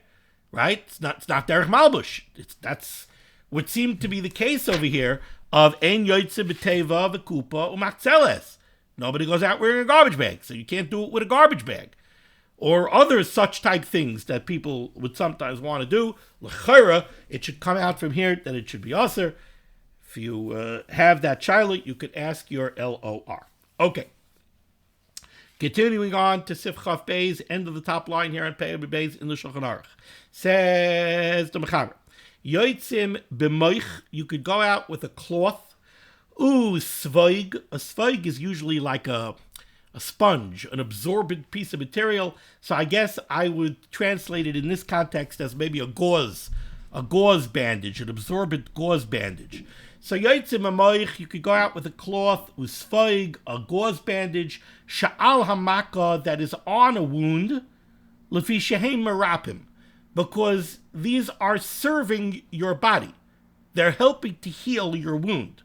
right? It's not derech malbush. That's what seemed to be the case over here of ein yoytze b'teva v'kupa u'machzeles. Nobody goes out wearing a garbage bag, so you can't do it with a garbage bag. Or other such type things that people would sometimes want to do. L'chayra, it should come out from here that it should be usher. If you have that child, you could ask your LOR. Okay. Continuing on to Sif Chaf Beis, end of the top line here on Pei Beis in the Shulchan Aruch. Says the Mechaber, Yoitzim b'moich, you could go out with a cloth. Svoig, a svoig is usually like a sponge, an absorbent piece of material. So I guess I would translate it in this context as maybe a gauze bandage, an absorbent gauze bandage. So yoitzim amoich, you could go out with a cloth, usfoig, a gauze bandage, sha'al hamaka, that is on a wound, lefi shehem merapim, because these are serving your body. They're helping to heal your wound.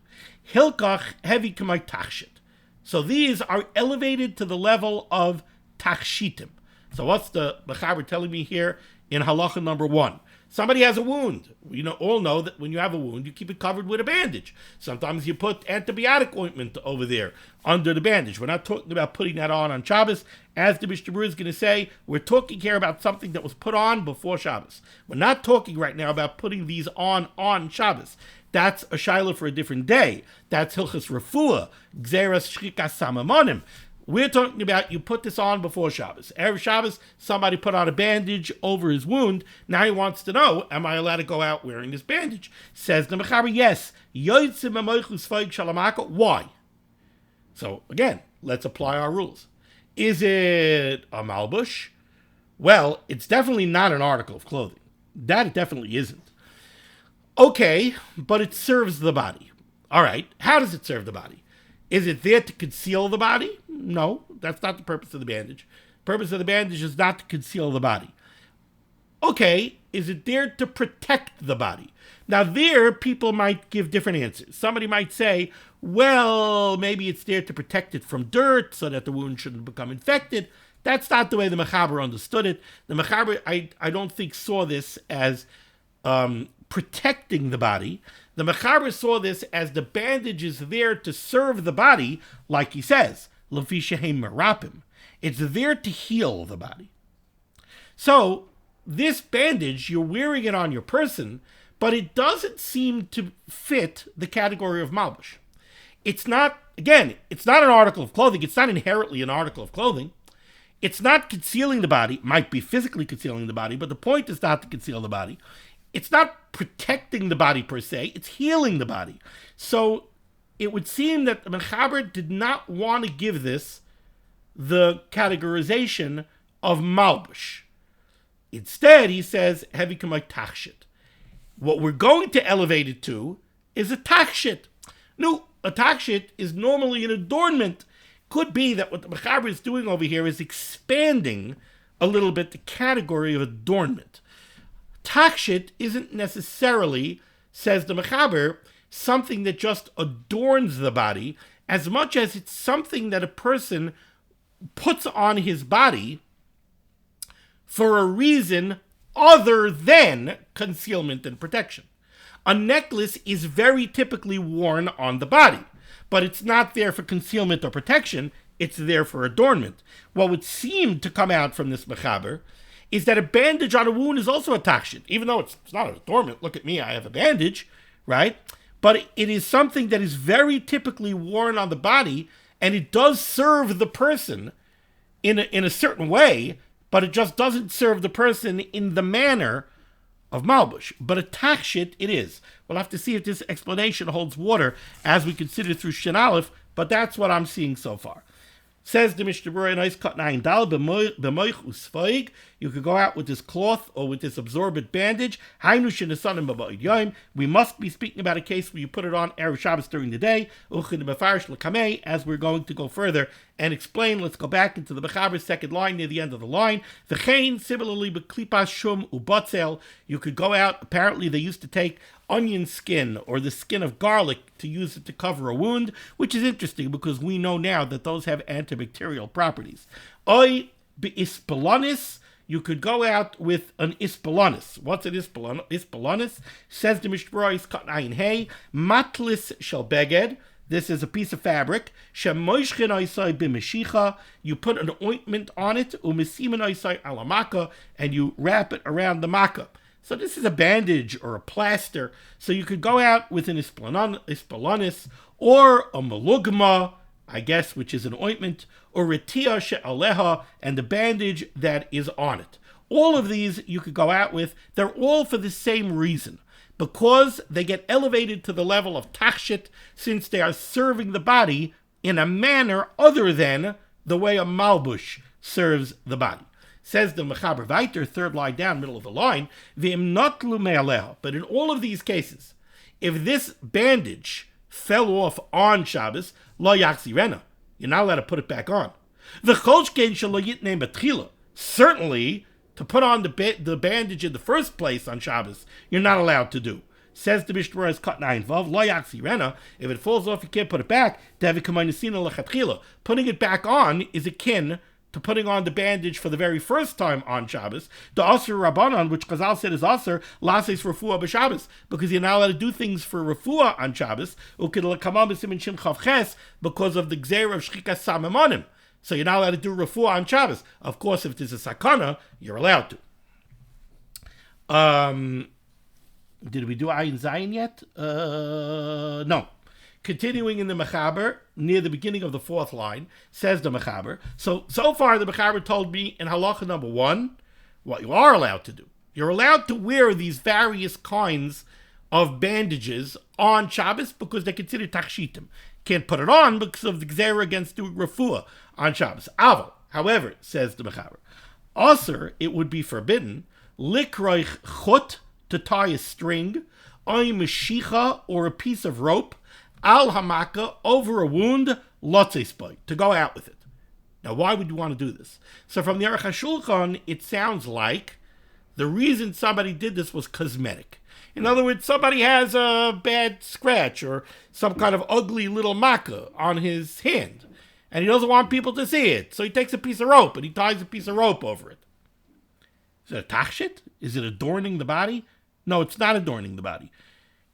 Hilkach heavy k'may tachshit. So these are elevated to the level of tachshitim. So what's the Mechaber telling me here in halacha number 1? Somebody has a wound. We all know that when you have a wound, you keep it covered with a bandage. Sometimes you put antibiotic ointment over there under the bandage. We're not talking about putting that on Shabbos. As the Mishnah Berurah is going to say, we're talking here about something that was put on before Shabbos. We're not talking right now about putting these on Shabbos. That's a shaila for a different day. That's Hilchas Refuah, Gzeras Shrikas Samamonim. We're talking about you put this on before Shabbos. Erev Shabbos, somebody put on a bandage over his wound. Now he wants to know, am I allowed to go out wearing this bandage? Says the Mechaber, yes. Why? So again, let's apply our rules. Is it a malbush? Well, it's definitely not an article of clothing. That it definitely isn't. Okay, but it serves the body. All right, how does it serve the body? Is it there to conceal the body? No, that's not the purpose of the bandage. The purpose of the bandage is not to conceal the body. Okay, is it there to protect the body? Now there, people might give different answers. Somebody might say, well, maybe it's there to protect it from dirt so that the wound shouldn't become infected. That's not the way the Mechaber understood it. The Mechaber, I don't think, saw this as protecting the body. The Mechaber saw this as the bandage is there to serve the body, like he says, Lefi shehem merapim. It's there to heal the body. So, this bandage, you're wearing it on your person, but it doesn't seem to fit the category of malbush. It's not an article of clothing. It's not inherently an article of clothing. It's not concealing the body. It might be physically concealing the body, but the point is not to conceal the body. It's not protecting the body per se, it's healing the body. So it would seem that the Mechaber did not want to give this the categorization of malbush. Instead, he says, heavy k'may tachshit. What we're going to elevate it to is a tachshit. No, a tachshit is normally an adornment. Could be that what the Mechaber is doing over here is expanding a little bit the category of adornment. Tachshit isn't necessarily, says the Mechaber, something that just adorns the body, as much as it's something that a person puts on his body for a reason other than concealment and protection. A necklace is very typically worn on the body, but it's not there for concealment or protection, it's there for adornment. What would seem to come out from this Mechaber is that a bandage on a wound is also a tachshit, even though it's not an adornment. Look at me, I have a bandage, right? But it is something that is very typically worn on the body, and it does serve the person in a certain way, but it just doesn't serve the person in the manner of malbush. But a tachshit it is. We'll have to see if this explanation holds water as we consider through Shin Aleph, but that's what I'm seeing so far. Says the Mishnah Berurah, nice cut 9 dal b'moich usfaig. You could go out with this cloth or with this absorbent bandage. Hainu shenesanim b'ba'id yom. We must be speaking about a case where you put it on Erev Shabbos during the day. Uchin b'farish l'kamei. As we're going to go further and explain, let's go back into the Mechaber's second line near the end of the line. V'chein similarly b'klipas shum ubatzel. You could go out. Apparently, they used to take onion skin or the skin of garlic to use it to cover a wound, which is interesting because we know now that those have antibacterial properties. Oi bi'ispelonis, you could go out with an ispelonis. What's an ispelonis? Says the Mishnah Berurah, cut ayin hey, matlis shel beged. This is a piece of fabric. Shemoishchen oisai b'meshicha. You put an ointment on it, umesimen oisai alamaka, and you wrap it around the makkah. So this is a bandage or a plaster. So you could go out with an ispelonis or a malugma, I guess, which is an ointment, or retia she'aleha, and the bandage that is on it. All of these you could go out with. They're all for the same reason, because they get elevated to the level of tachshit, since they are serving the body in a manner other than the way a malbush serves the body. Says the Mechaber Weiter, third line down, middle of the line, v'im not lume'aleha. But in all of these cases, if this bandage fell off on Shabbos, lo yachzirena, you're not allowed to put it back on. V'cholshkein shelo yitnei betchila. Certainly, to put on the bandage in the first place on Shabbos, you're not allowed to do. Says the Mishnah Berurah's cut 9 vav, lo yachzirena. If it falls off, you can't put it back. Putting it back on is akin to putting on the bandage for the very first time on Shabbos, the Asr Rabbanan, which Chazal said is Asr, Lases Refuah b'Shabbos, because you're not allowed to do things for Refuah on Shabbos, because of the Gzeir of Shchikas Samamonim. So you're not allowed to do Refuah on Shabbos. Of course, if there's a Sakana, you're allowed to. Did we do Ayin Zayin yet? No. Continuing in the Mechaber, near the beginning of the fourth line, says the Mechaber. So far the Mechaber told me in halacha number 1 what you are allowed to do. You're allowed to wear these various kinds of bandages on Shabbos because they're considered tachshitim. Can't put it on because of the gzera against doing refuah on Shabbos. Aval, however, says the Mechaber, also it would be forbidden likroich chut, to tie a string, oy meshicha, or a piece of rope, al hamaka, over a wound, lotzespai, to go out with it. Now, why would you want to do this? So from the Aruch HaShulchan, it sounds like the reason somebody did this was cosmetic. In other words, somebody has a bad scratch or some kind of ugly little makkah on his hand, and he doesn't want people to see it. So he takes a piece of rope and he ties a piece of rope over it. Is it a tachshit? Is it adorning the body? No, it's not adorning the body.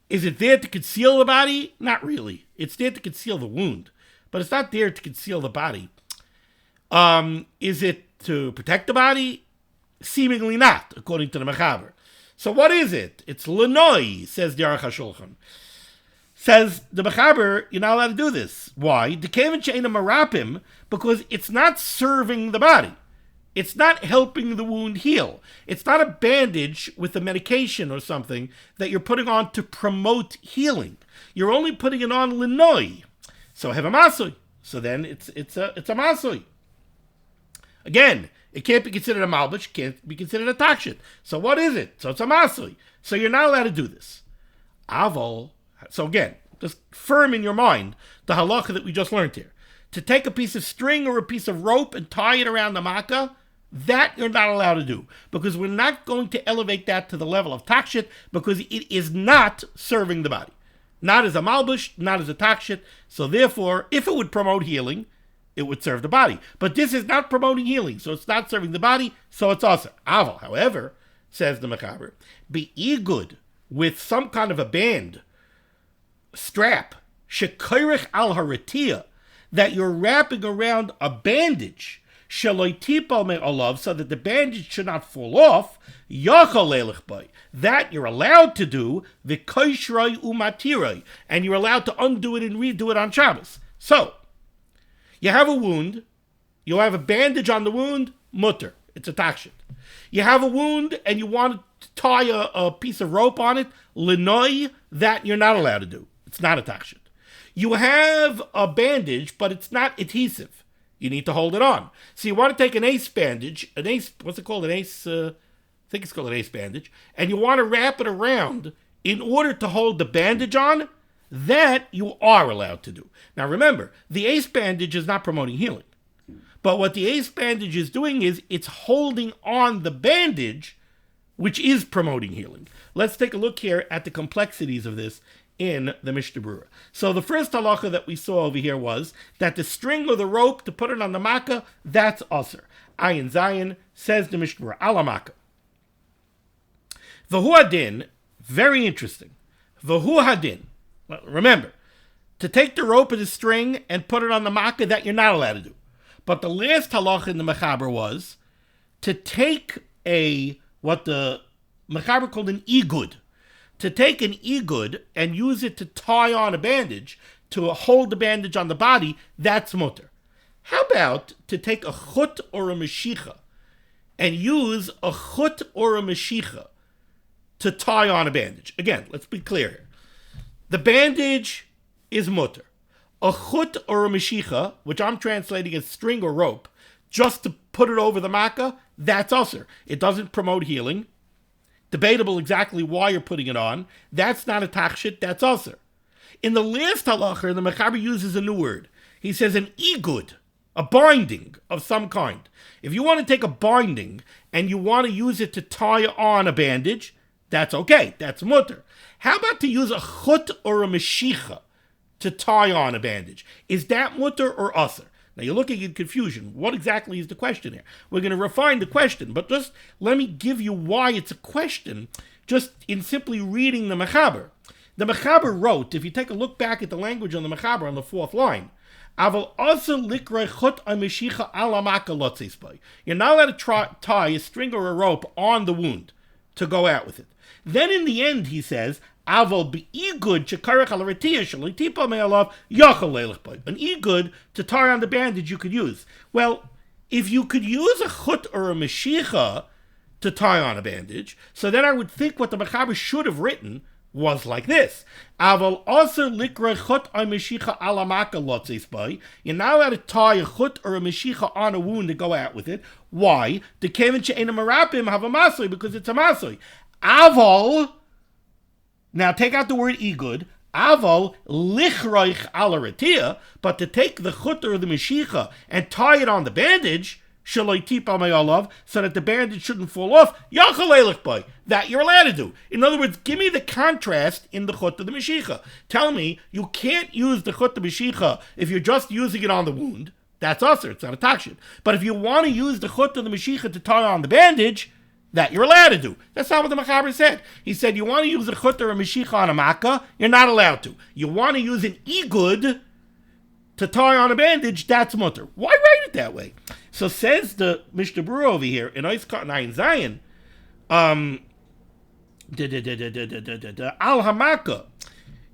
Is it there to conceal the body? Not really. It's there to conceal the wound, but it's not there to conceal the body. Is it to protect the body? Seemingly not, according to the Mechaber. So what is it? It's lenoi, says the Aruch HaShulchan. Says the Mechaber, you're not allowed to do this. Why? Dekeven she'eina marapim, because it's not serving the body. It's not helping the wound heal. It's not a bandage with a medication or something that you're putting on to promote healing. You're only putting it on lenoi. So have a masoi. So then it's a masoi. Again, it can't be considered a malbush, can't be considered a takshit. So what is it? So it's a masoi. So you're not allowed to do this. Aval. So again, just firm in your mind the halacha that we just learned here. To take a piece of string or a piece of rope and tie it around the makkah, that you're not allowed to do, because we're not going to elevate that to the level of takshit, because it is not serving the body. Not as a malbush, not as a takshit. So therefore, if it would promote healing, it would serve the body. But this is not promoting healing, so it's not serving the body, so it's also. Aval, however, says the Mechaber, be good with some kind of a band, strap, shekoirich al haratia, that you're wrapping around a bandage, shaloi tipal me'olav, so that the bandage should not fall off, yachal leilech bay, that you're allowed to do, v'koishroi umatiroi, and you're allowed to undo it and redo it on Shabbos. So, you have a wound, you have a bandage on the wound, mutter, it's a takshit. You have a wound and you want to tie a piece of rope on it, lenoi, that you're not allowed to do. It's not a takshit. You have a bandage, but it's not adhesive. You need to hold it on. So you want to take an ace bandage, what's it called? I think it's called an ace bandage, and you want to wrap it around in order to hold the bandage on. That you are allowed to do. Now remember, the ace bandage is not promoting healing. But what the ace bandage is doing is it's holding on the bandage, which is promoting healing. Let's take a look here at the complexities of this in the Mishnah Berurah. So the first halacha that we saw over here was that the string or the rope to put it on the makkah, that's aser. Ayin Zayin, says the Mishnah Berurah, ala makkah. V'hu hadin, very interesting. V'hu hadin. Remember, to take the rope or the string and put it on the makkah, that you're not allowed to do. But the last halacha in the Mechaber was to take what the Mechaber called an igud. To take an igud and use it to tie on a bandage, to hold the bandage on the body, that's mutter. How about to take a chut or a meshicha and use a chut or a meshicha to tie on a bandage? Again, let's be clear here. The bandage is mutter. A chut or a meshicha, which I'm translating as string or rope, just to put it over the makkah, that's aser. It doesn't promote healing. Debatable exactly why you're putting it on. That's not a tachshit, that's aser. In the last halacha, the Mechaber uses a new word. He says an igud, a binding of some kind. If you want to take a binding and you want to use it to tie on a bandage, that's okay, that's mutter. How about to use a chut or a meshicha to tie on a bandage? Is that mutter or aser? Now you're looking in confusion. What exactly is the question here? We're going to refine the question, but just let me give you why it's a question, just in simply reading the Mechaber. The Mechaber wrote, if you take a look back at the language on the Mechaber on the fourth line, Aval aser likrei chut a meshicha ala makkah lotzis by. You're not allowed to tie a string or a rope on the wound to go out with it. Then in the end, he says, Aval be'igud shekarech al retiya shalitipa me'alav yachal leilech by. An igud to tie on the bandage you could use. Well, if you could use a chut or a meshicha to tie on a bandage, so then I would think what the Mechaber should have written was like this. Aval aser likrei chut a meshicha ala makkah lotzis by. You're not allowed to tie a chut or a meshicha on a wound to go out with it. Why? The kevin she'ena marapim have a masoi, because it's a masoi. Aval, now take out the word igud, aval lichroich ala retia, but to take the chut or the meshicha and tie it on the bandage, shaloi tipa me'alav, so that the bandage shouldn't fall off, yachal eilech by, that you're allowed to do. In other words, give me the contrast in the chut or the meshicha. Tell me you can't use the chut or the meshicha if you're just using it on the wound. That's aser, it's not a takshit. But if you want to use the chut or the meshicha to tie on the bandage, that you're allowed to do. That's not what the Mechaber said. He said you want to use a chut or a meshicha on a makkah, you're not allowed to. You want to use an igud to tie on a bandage, that's mutter. Why write it that way? So says the Mishnah Berurah over here in Oiskot and Ayin Zayin, al hamakah.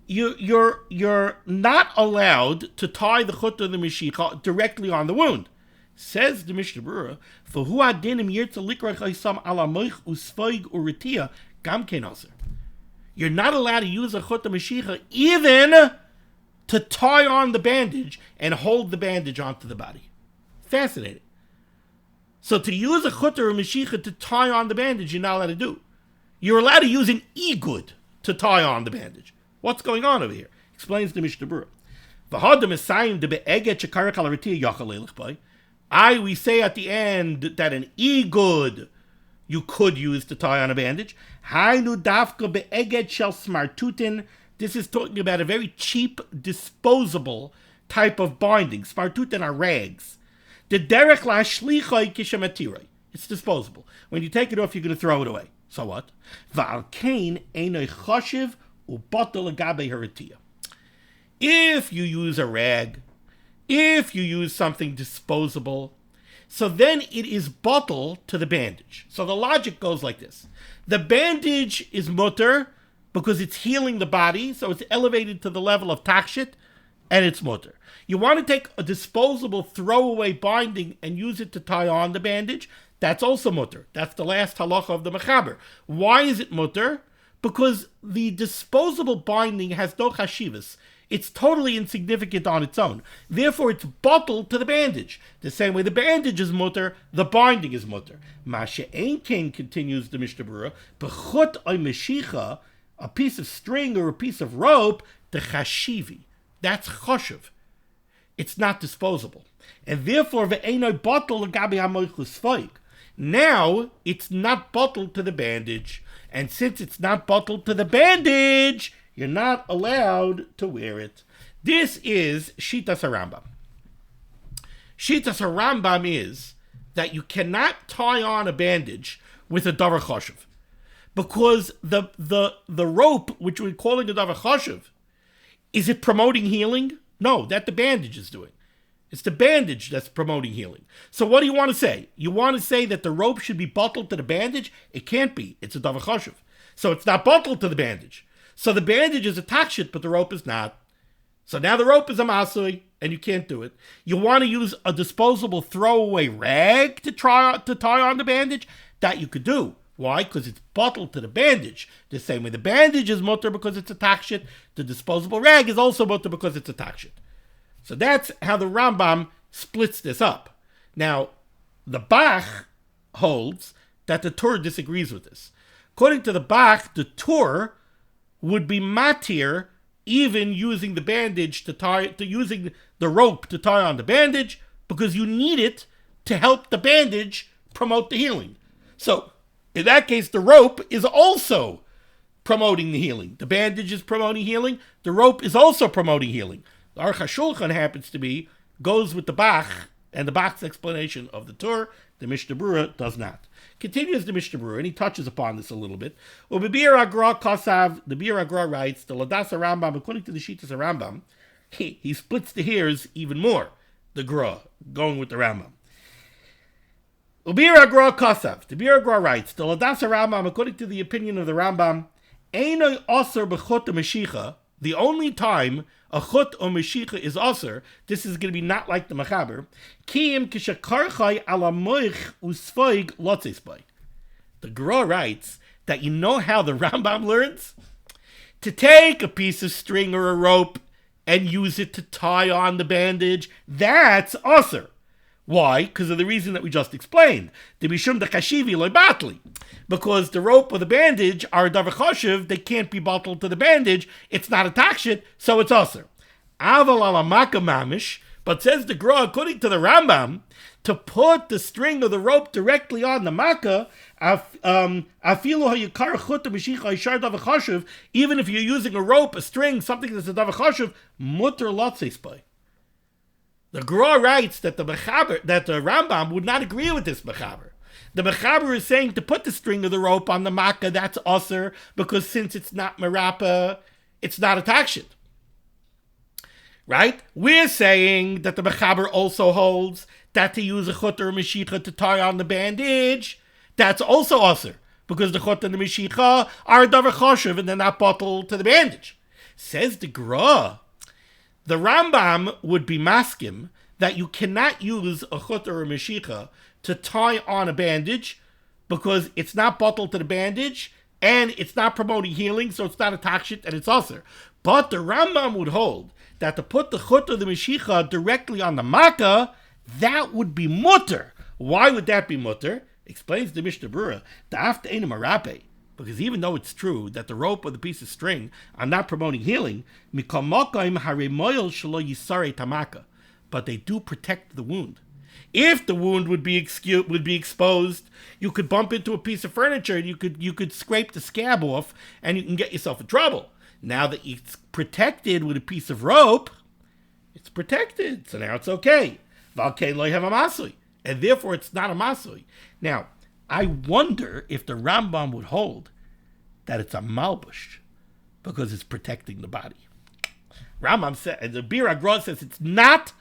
You're not allowed to tie the chut or the meshicha directly on the wound. Says the Mishnah Berurah, for who adinim yirtza likrei chaysam ala moich usfoig uritia gam kein aser. You're not allowed to use a chut or meshicha even to tie on the bandage and hold the bandage onto the body. Fascinating. So to use a chut or a meshicha to tie on the bandage, you're not allowed to do. You're allowed to use an igud to tie on the bandage. What's going on over here? Explains the Mishnah Berurah. V'hadam esayim de be'eget shekarech al retiya yachal leilech by. We say at the end that an igud you could use to tie on a bandage. Hainu dafka be'eget shel smartutin. This is talking about a very cheap, disposable type of binding. Smartutin are rags. The derech la'ashlichai kishamatira. It's disposable. When you take it off, you're going to throw it away. So what? Va'al kain einoi choshev ubatel agabe heritia. If you use a rag, if you use something disposable, so then it is bottle to the bandage. So the logic goes like this. The bandage is mutter because it's healing the body, so it's elevated to the level of takshit, and it's mutter. You want to take a disposable throwaway binding and use it to tie on the bandage, that's also mutter. That's the last halacha of the Mechaber. Why is it mutter? Because the disposable binding has no chashivas. it's totally insignificant on its own. Therefore, it's bottled to the bandage. The same way the bandage is mutter, the binding is mutter. Mashe Ein King, continues the Mishnah Berurah, b'chut oy meshicha, a piece of string or a piece of rope, the chashivi. That's choshev. It's not disposable. And therefore, ve'enoi bottle l'gabi ha'moichlus sfoig. Now, it's not bottled to the bandage. And since it's not bottled to the bandage, you're not allowed to wear it. This is Shitas HaRambam. Shitas HaRambam is that you cannot tie on a bandage with a davar choshev. Because the rope, which we're calling a davar choshev, is it promoting healing? No, that the bandage is doing. It's the bandage that's promoting healing. So what do you want to say? You want to say that the rope should be bottled to the bandage? It can't be. It's a davar choshev. So it's not bottled to the bandage. So the bandage is a takshit, but the rope is not. So now the rope is a masui, and you can't do it. You want to use a disposable throwaway rag to tie on the bandage? That you could do. Why? Because it's bottled to the bandage. The same way the bandage is mutter because it's a takshit, the disposable rag is also mutter because it's a takshit. So that's how the Rambam splits this up. Now, the Bach holds that the Torah disagrees with this. According to the Bach, the Torah would be matir even using the bandage using the rope to tie on the bandage because you need it to help the bandage promote the healing. So, in that case, the rope is also promoting the healing. The bandage is promoting healing. The rope is also promoting healing. The Aruch HaShulchan happens to be, goes with the Bach, and the Bach's explanation of the Torah. The Mishnah Berurah does not. Continues the Mishnah Berurah, and he touches upon this a little bit. The Bir Agra writes, the Ladas Rambam, according to the Shitas Rambam, he splits the hairs even more, the Gra, going with the Rambam. The Bir Agra writes, the Ladas Rambam, according to the opinion of the Rambam, Einoi Aser b'chot Mashicha, the only time a chut or meshicha is aser, this is going to be not like the mechaber. Kiyim kishakarchai ala moich usfoig lotzesbay. The Gra writes that you know how the Rambam learns? To take a piece of string or a rope and use it to tie on the bandage, that's aser. Why? Because of the reason that we just explained. The mishum de kashivi loy batli. Because the rope or the bandage are davar choshev, they can't be bottled to the bandage. It's not a takshit, so it's aser. Aval ala maka mamish, but says the Gra, according to the Rambam, to put the string or the rope directly on the makkah, even if you're using a rope, a string, something that's a davar choshev, mutter lotzesbay. The Gra writes that the Rambam would not agree with this mechaber. The mechaber is saying to put the string or the rope on the makkah, that's aser, because since it's not merapa, it's not a takshit. Right? We're saying that the mechaber also holds that to use a chut or a meshicha to tie on the bandage, that's also aser, because the chut and the meshicha are davar choshev and they're not bottled to the bandage. Says the Gra, the Rambam would be maskim that you cannot use a chut or a meshicha to tie on a bandage because it's not bottled to the bandage and it's not promoting healing, so it's not a takshit and it's aser. But the Rambam would hold that to put the chut or the meshicha directly on the makkah, that would be mutter. Why would that be mutter? Explains the Mishnah Berurah, da'af de'enim arape. Because even though it's true that the rope or the piece of string are not promoting healing, but they do protect the wound. If the wound would be exposed, you could bump into a piece of furniture and you could scrape the scab off and you can get yourself in trouble. Now that it's protected with a piece of rope, it's protected, so now it's okay. Valkei lo have a masui, and therefore it's not a masui. Now, I wonder if the Rambam would hold that it's a malbush because it's protecting the body. Rambam said, the Bir Agra says it's not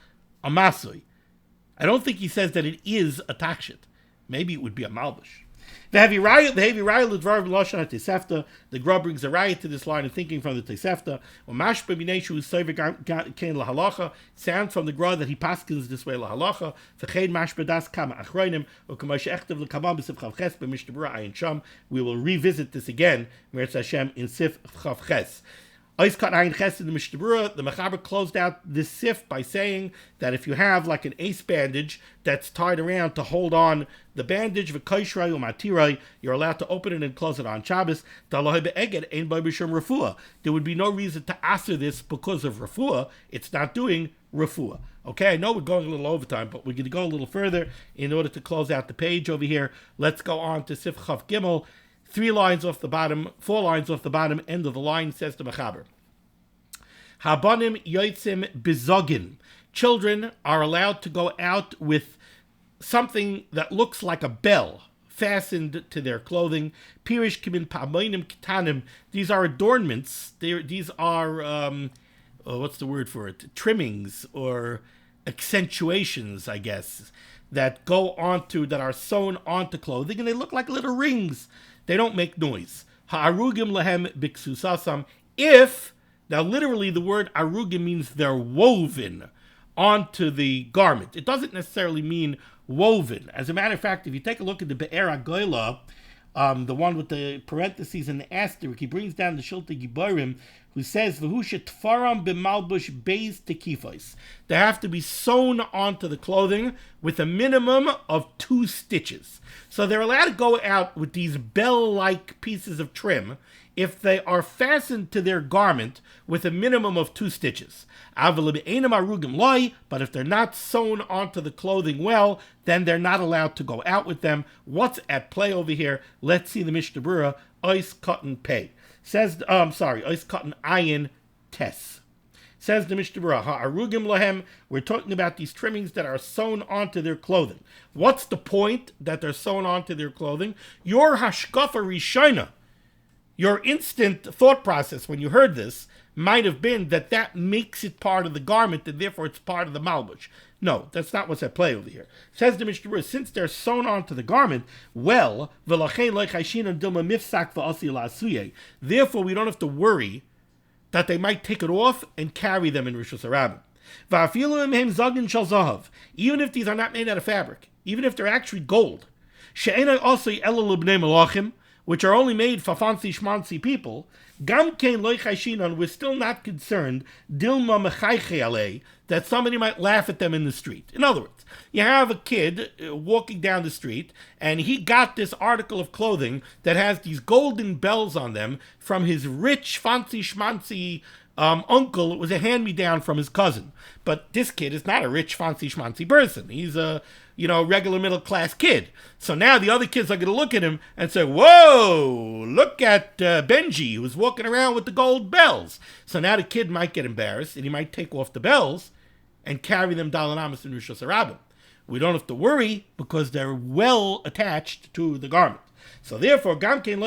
a masui. I don't think he says that it is a takshit. Maybe it would be a malbush. The Gra brings a riot to this line of thinking from the Tosefta. Sounds from the Gra that he paskins this way lahalacha. We will revisit this again in Sif Chav Ches. Ois cut ayin ches in the Mishnah Berurah, the Mechaber closed out this sif by saying that if you have like an ace bandage that's tied around to hold on the bandage, v'koishrei u'matirei, you're allowed to open it and close it on Shabbos. There would be no reason to answer this because of refuah. It's not doing refuah. Okay, I know we're going a little overtime, but we're going to go a little further in order to close out the page over here. Let's go on to Sif Chav Gimel. 4 lines off the bottom, end of the line, says the Mechaber. Habanim yoitzim bizogin. Children are allowed to go out with something that looks like a bell fastened to their clothing. Pirish kimin pa'amoinim kitanim. These are adornments. These are, what's the word for it? Trimmings or accentuations, I guess, that are sewn onto clothing, and they look like little rings. They don't make noise. Ha'arugim lehem biksusasam. Now literally the word arugim means they're woven onto the garment. It doesn't necessarily mean woven. As a matter of fact, if you take a look at the Be'er HaGoyla, the one with the parentheses and the asterisk, he brings down the Shiltei Giborim, who says, "V'hu shetfaram b'malbush beis tekifos." They have to be sewn onto the clothing with a minimum of 2 stitches. So they're allowed to go out with these bell-like pieces of trim if they are fastened to their garment with a minimum of 2 stitches. But if they're not sewn onto the clothing well, then they're not allowed to go out with them. What's at play over here? Let's see the Mishnah Berurah, Ois Cotton Pei. Says, Ois Cotton Ayin Tes. Says the Mishnah Berurah, Ha'arugim lahem, we're talking about these trimmings that are sewn onto their clothing. What's the point that they're sewn onto their clothing? Your hashkafa rishona, your instant thought process when you heard this might have been that makes it part of the garment and therefore it's part of the malbush. No, that's not what's at play over here. Says the Mishnah Berurah, since they're sewn onto the garment, therefore we don't have to worry that they might take it off and carry them in Rishus HaRabim. Even if these are not made out of fabric, even if they're actually gold, which are only made for fancy schmancy people, we're still not concerned that somebody might laugh at them in the street. In other words, you have a kid walking down the street, and he got this article of clothing that has these golden bells on them from his rich, fancy schmancy uncle. It was a hand-me-down from his cousin. But this kid is not a rich, fancy schmancy person. He's a regular middle-class kid. So now the other kids are going to look at him and say, whoa, look at Benji, who's walking around with the gold bells. So now the kid might get embarrassed, and he might take off the bells and carry them dalanamas in Rishus HaRabim. We don't have to worry because they're well attached to the garment. So therefore, we don't have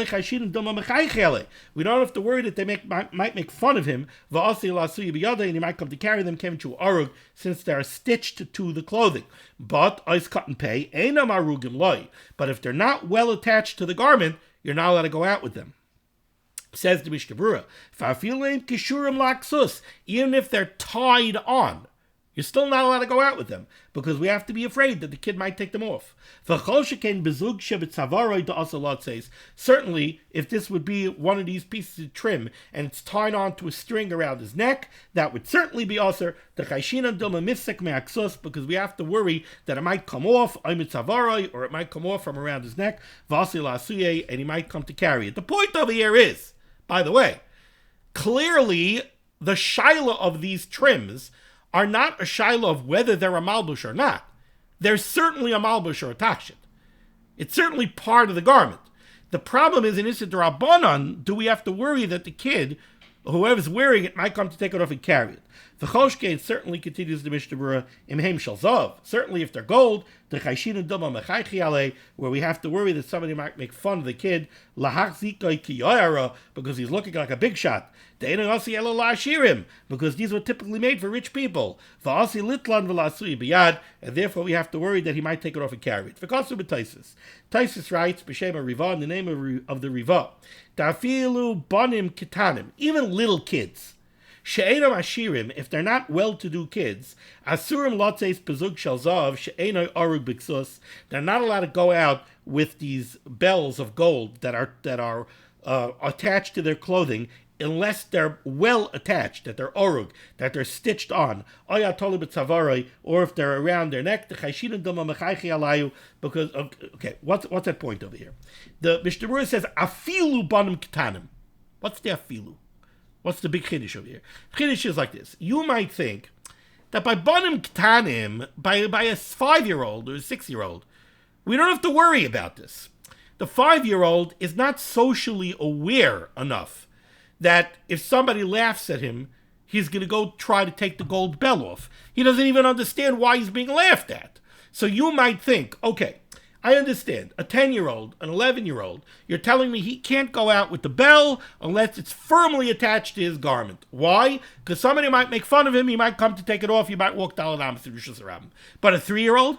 to worry that they might make fun of him, and he might come to carry them since they are stitched to the clothing. But if they're not well attached to the garment, you're not allowed to go out with them. Says the Mishnah Berurah, even if they're tied on, you're still not allowed to go out with them because we have to be afraid that the kid might take them off. Certainly, if this would be one of these pieces of trim and it's tied onto a string around his neck, that would certainly be also because we have to worry that it might come off, or it might come off from around his neck, and he might come to carry it. The point over here is, by the way, clearly the shaila of these trims are not a shaila of whether they're a malbush or not. They're certainly a malbush or a takshit. It's certainly part of the garment. The problem is, in Issa D'Rabbanan, do we have to worry that the kid, whoever's wearing it, might come to take it off and carry it? V'choshkein certainly continues the Mishnah Berurah, imheim shel zav. Certainly if they're gold, the chayshin duma mechaychi alei, where we have to worry that somebody might make fun of the kid, lahachzikai kiyoyara, because he's looking like a big shot. De'enu asi elo la'ashirim, because these were typically made for rich people. V'asi litlan v'lasui biyad, and therefore we have to worry that he might take it off and carry it. V'kosu b'taisis. Taisis writes, b'shem Rivah, in the name of the Rivah, ta'afilu banim kitanim, even little kids. She'enam ashirim, if they're not well-to-do kids, asurim lotzeis pezug shel zav she'enoi arug biksus, they're not allowed to go out with these bells of gold that are attached to their clothing, unless they're well attached, that they're orug, that they're stitched on, or if they're around their neck, because of, okay, what's that point over here? The Mishnah Berurah says, afilu banim ketanim. What's the afilu? What's the big chiddush over here? Chiddush is like this. You might think that by banim ketanim, by a 5-year-old or a 6-year-old, we don't have to worry about this. The 5-year-old is not socially aware enough that if somebody laughs at him, he's going to go try to take the gold bell off. He doesn't even understand why he's being laughed at. So you might think, okay, I understand. A 10-year-old, an 11-year-old, you're telling me he can't go out with the bell unless it's firmly attached to his garment. Why? Because somebody might make fun of him, he might come to take it off, he might walk down the Rishus. But a 3-year-old?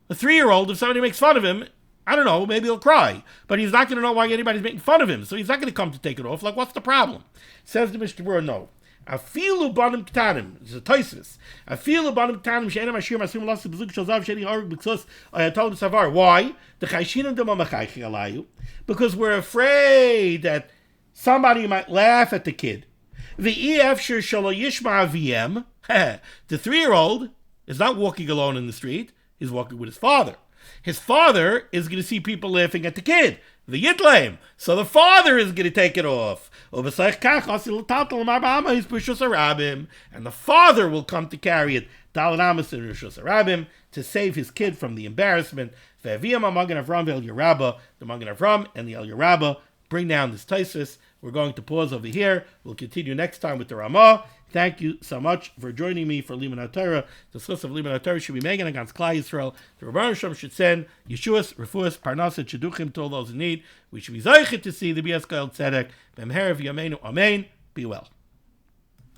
A 3-year-old, if somebody makes fun of him, I don't know, maybe he'll cry. But he's not going to know why anybody's making fun of him. So he's not going to come to take it off. Like, what's the problem? Says the Mishnah Berurah, no. Afilu banim ketanim. It's a toisvis. Afilu banim ketanim she'enam ashir masim las bezug shel zav she'eni arug b'ksos ayatol b'savar. Why? The chayshinim dema mechaychi alayu. Because we're afraid that somebody might laugh at the kid. The efshir shelo yishma aviem. The 3-year-old is not walking alone in the street. He's walking with his father. His father is going to see people laughing at the kid, the yitlaim. So the father is going to take it off. And the father will come to carry it to save his kid from the embarrassment. The Magen Avram and the El Yerabah bring down this Taisus. We're going to pause over here. We'll continue next time with the Ramah. Thank you so much for joining me for limud HaTorah. The source of limud HaTorah should be Megan against Klal Yisrael. The Rebbeinu Shem should send Yeshuas, Refuas, Parnasset, Shidduchim to all those in need. We should be zeichet to see the Bias Koil Tzedek. B'mher v'yameinu. Amen. Be well.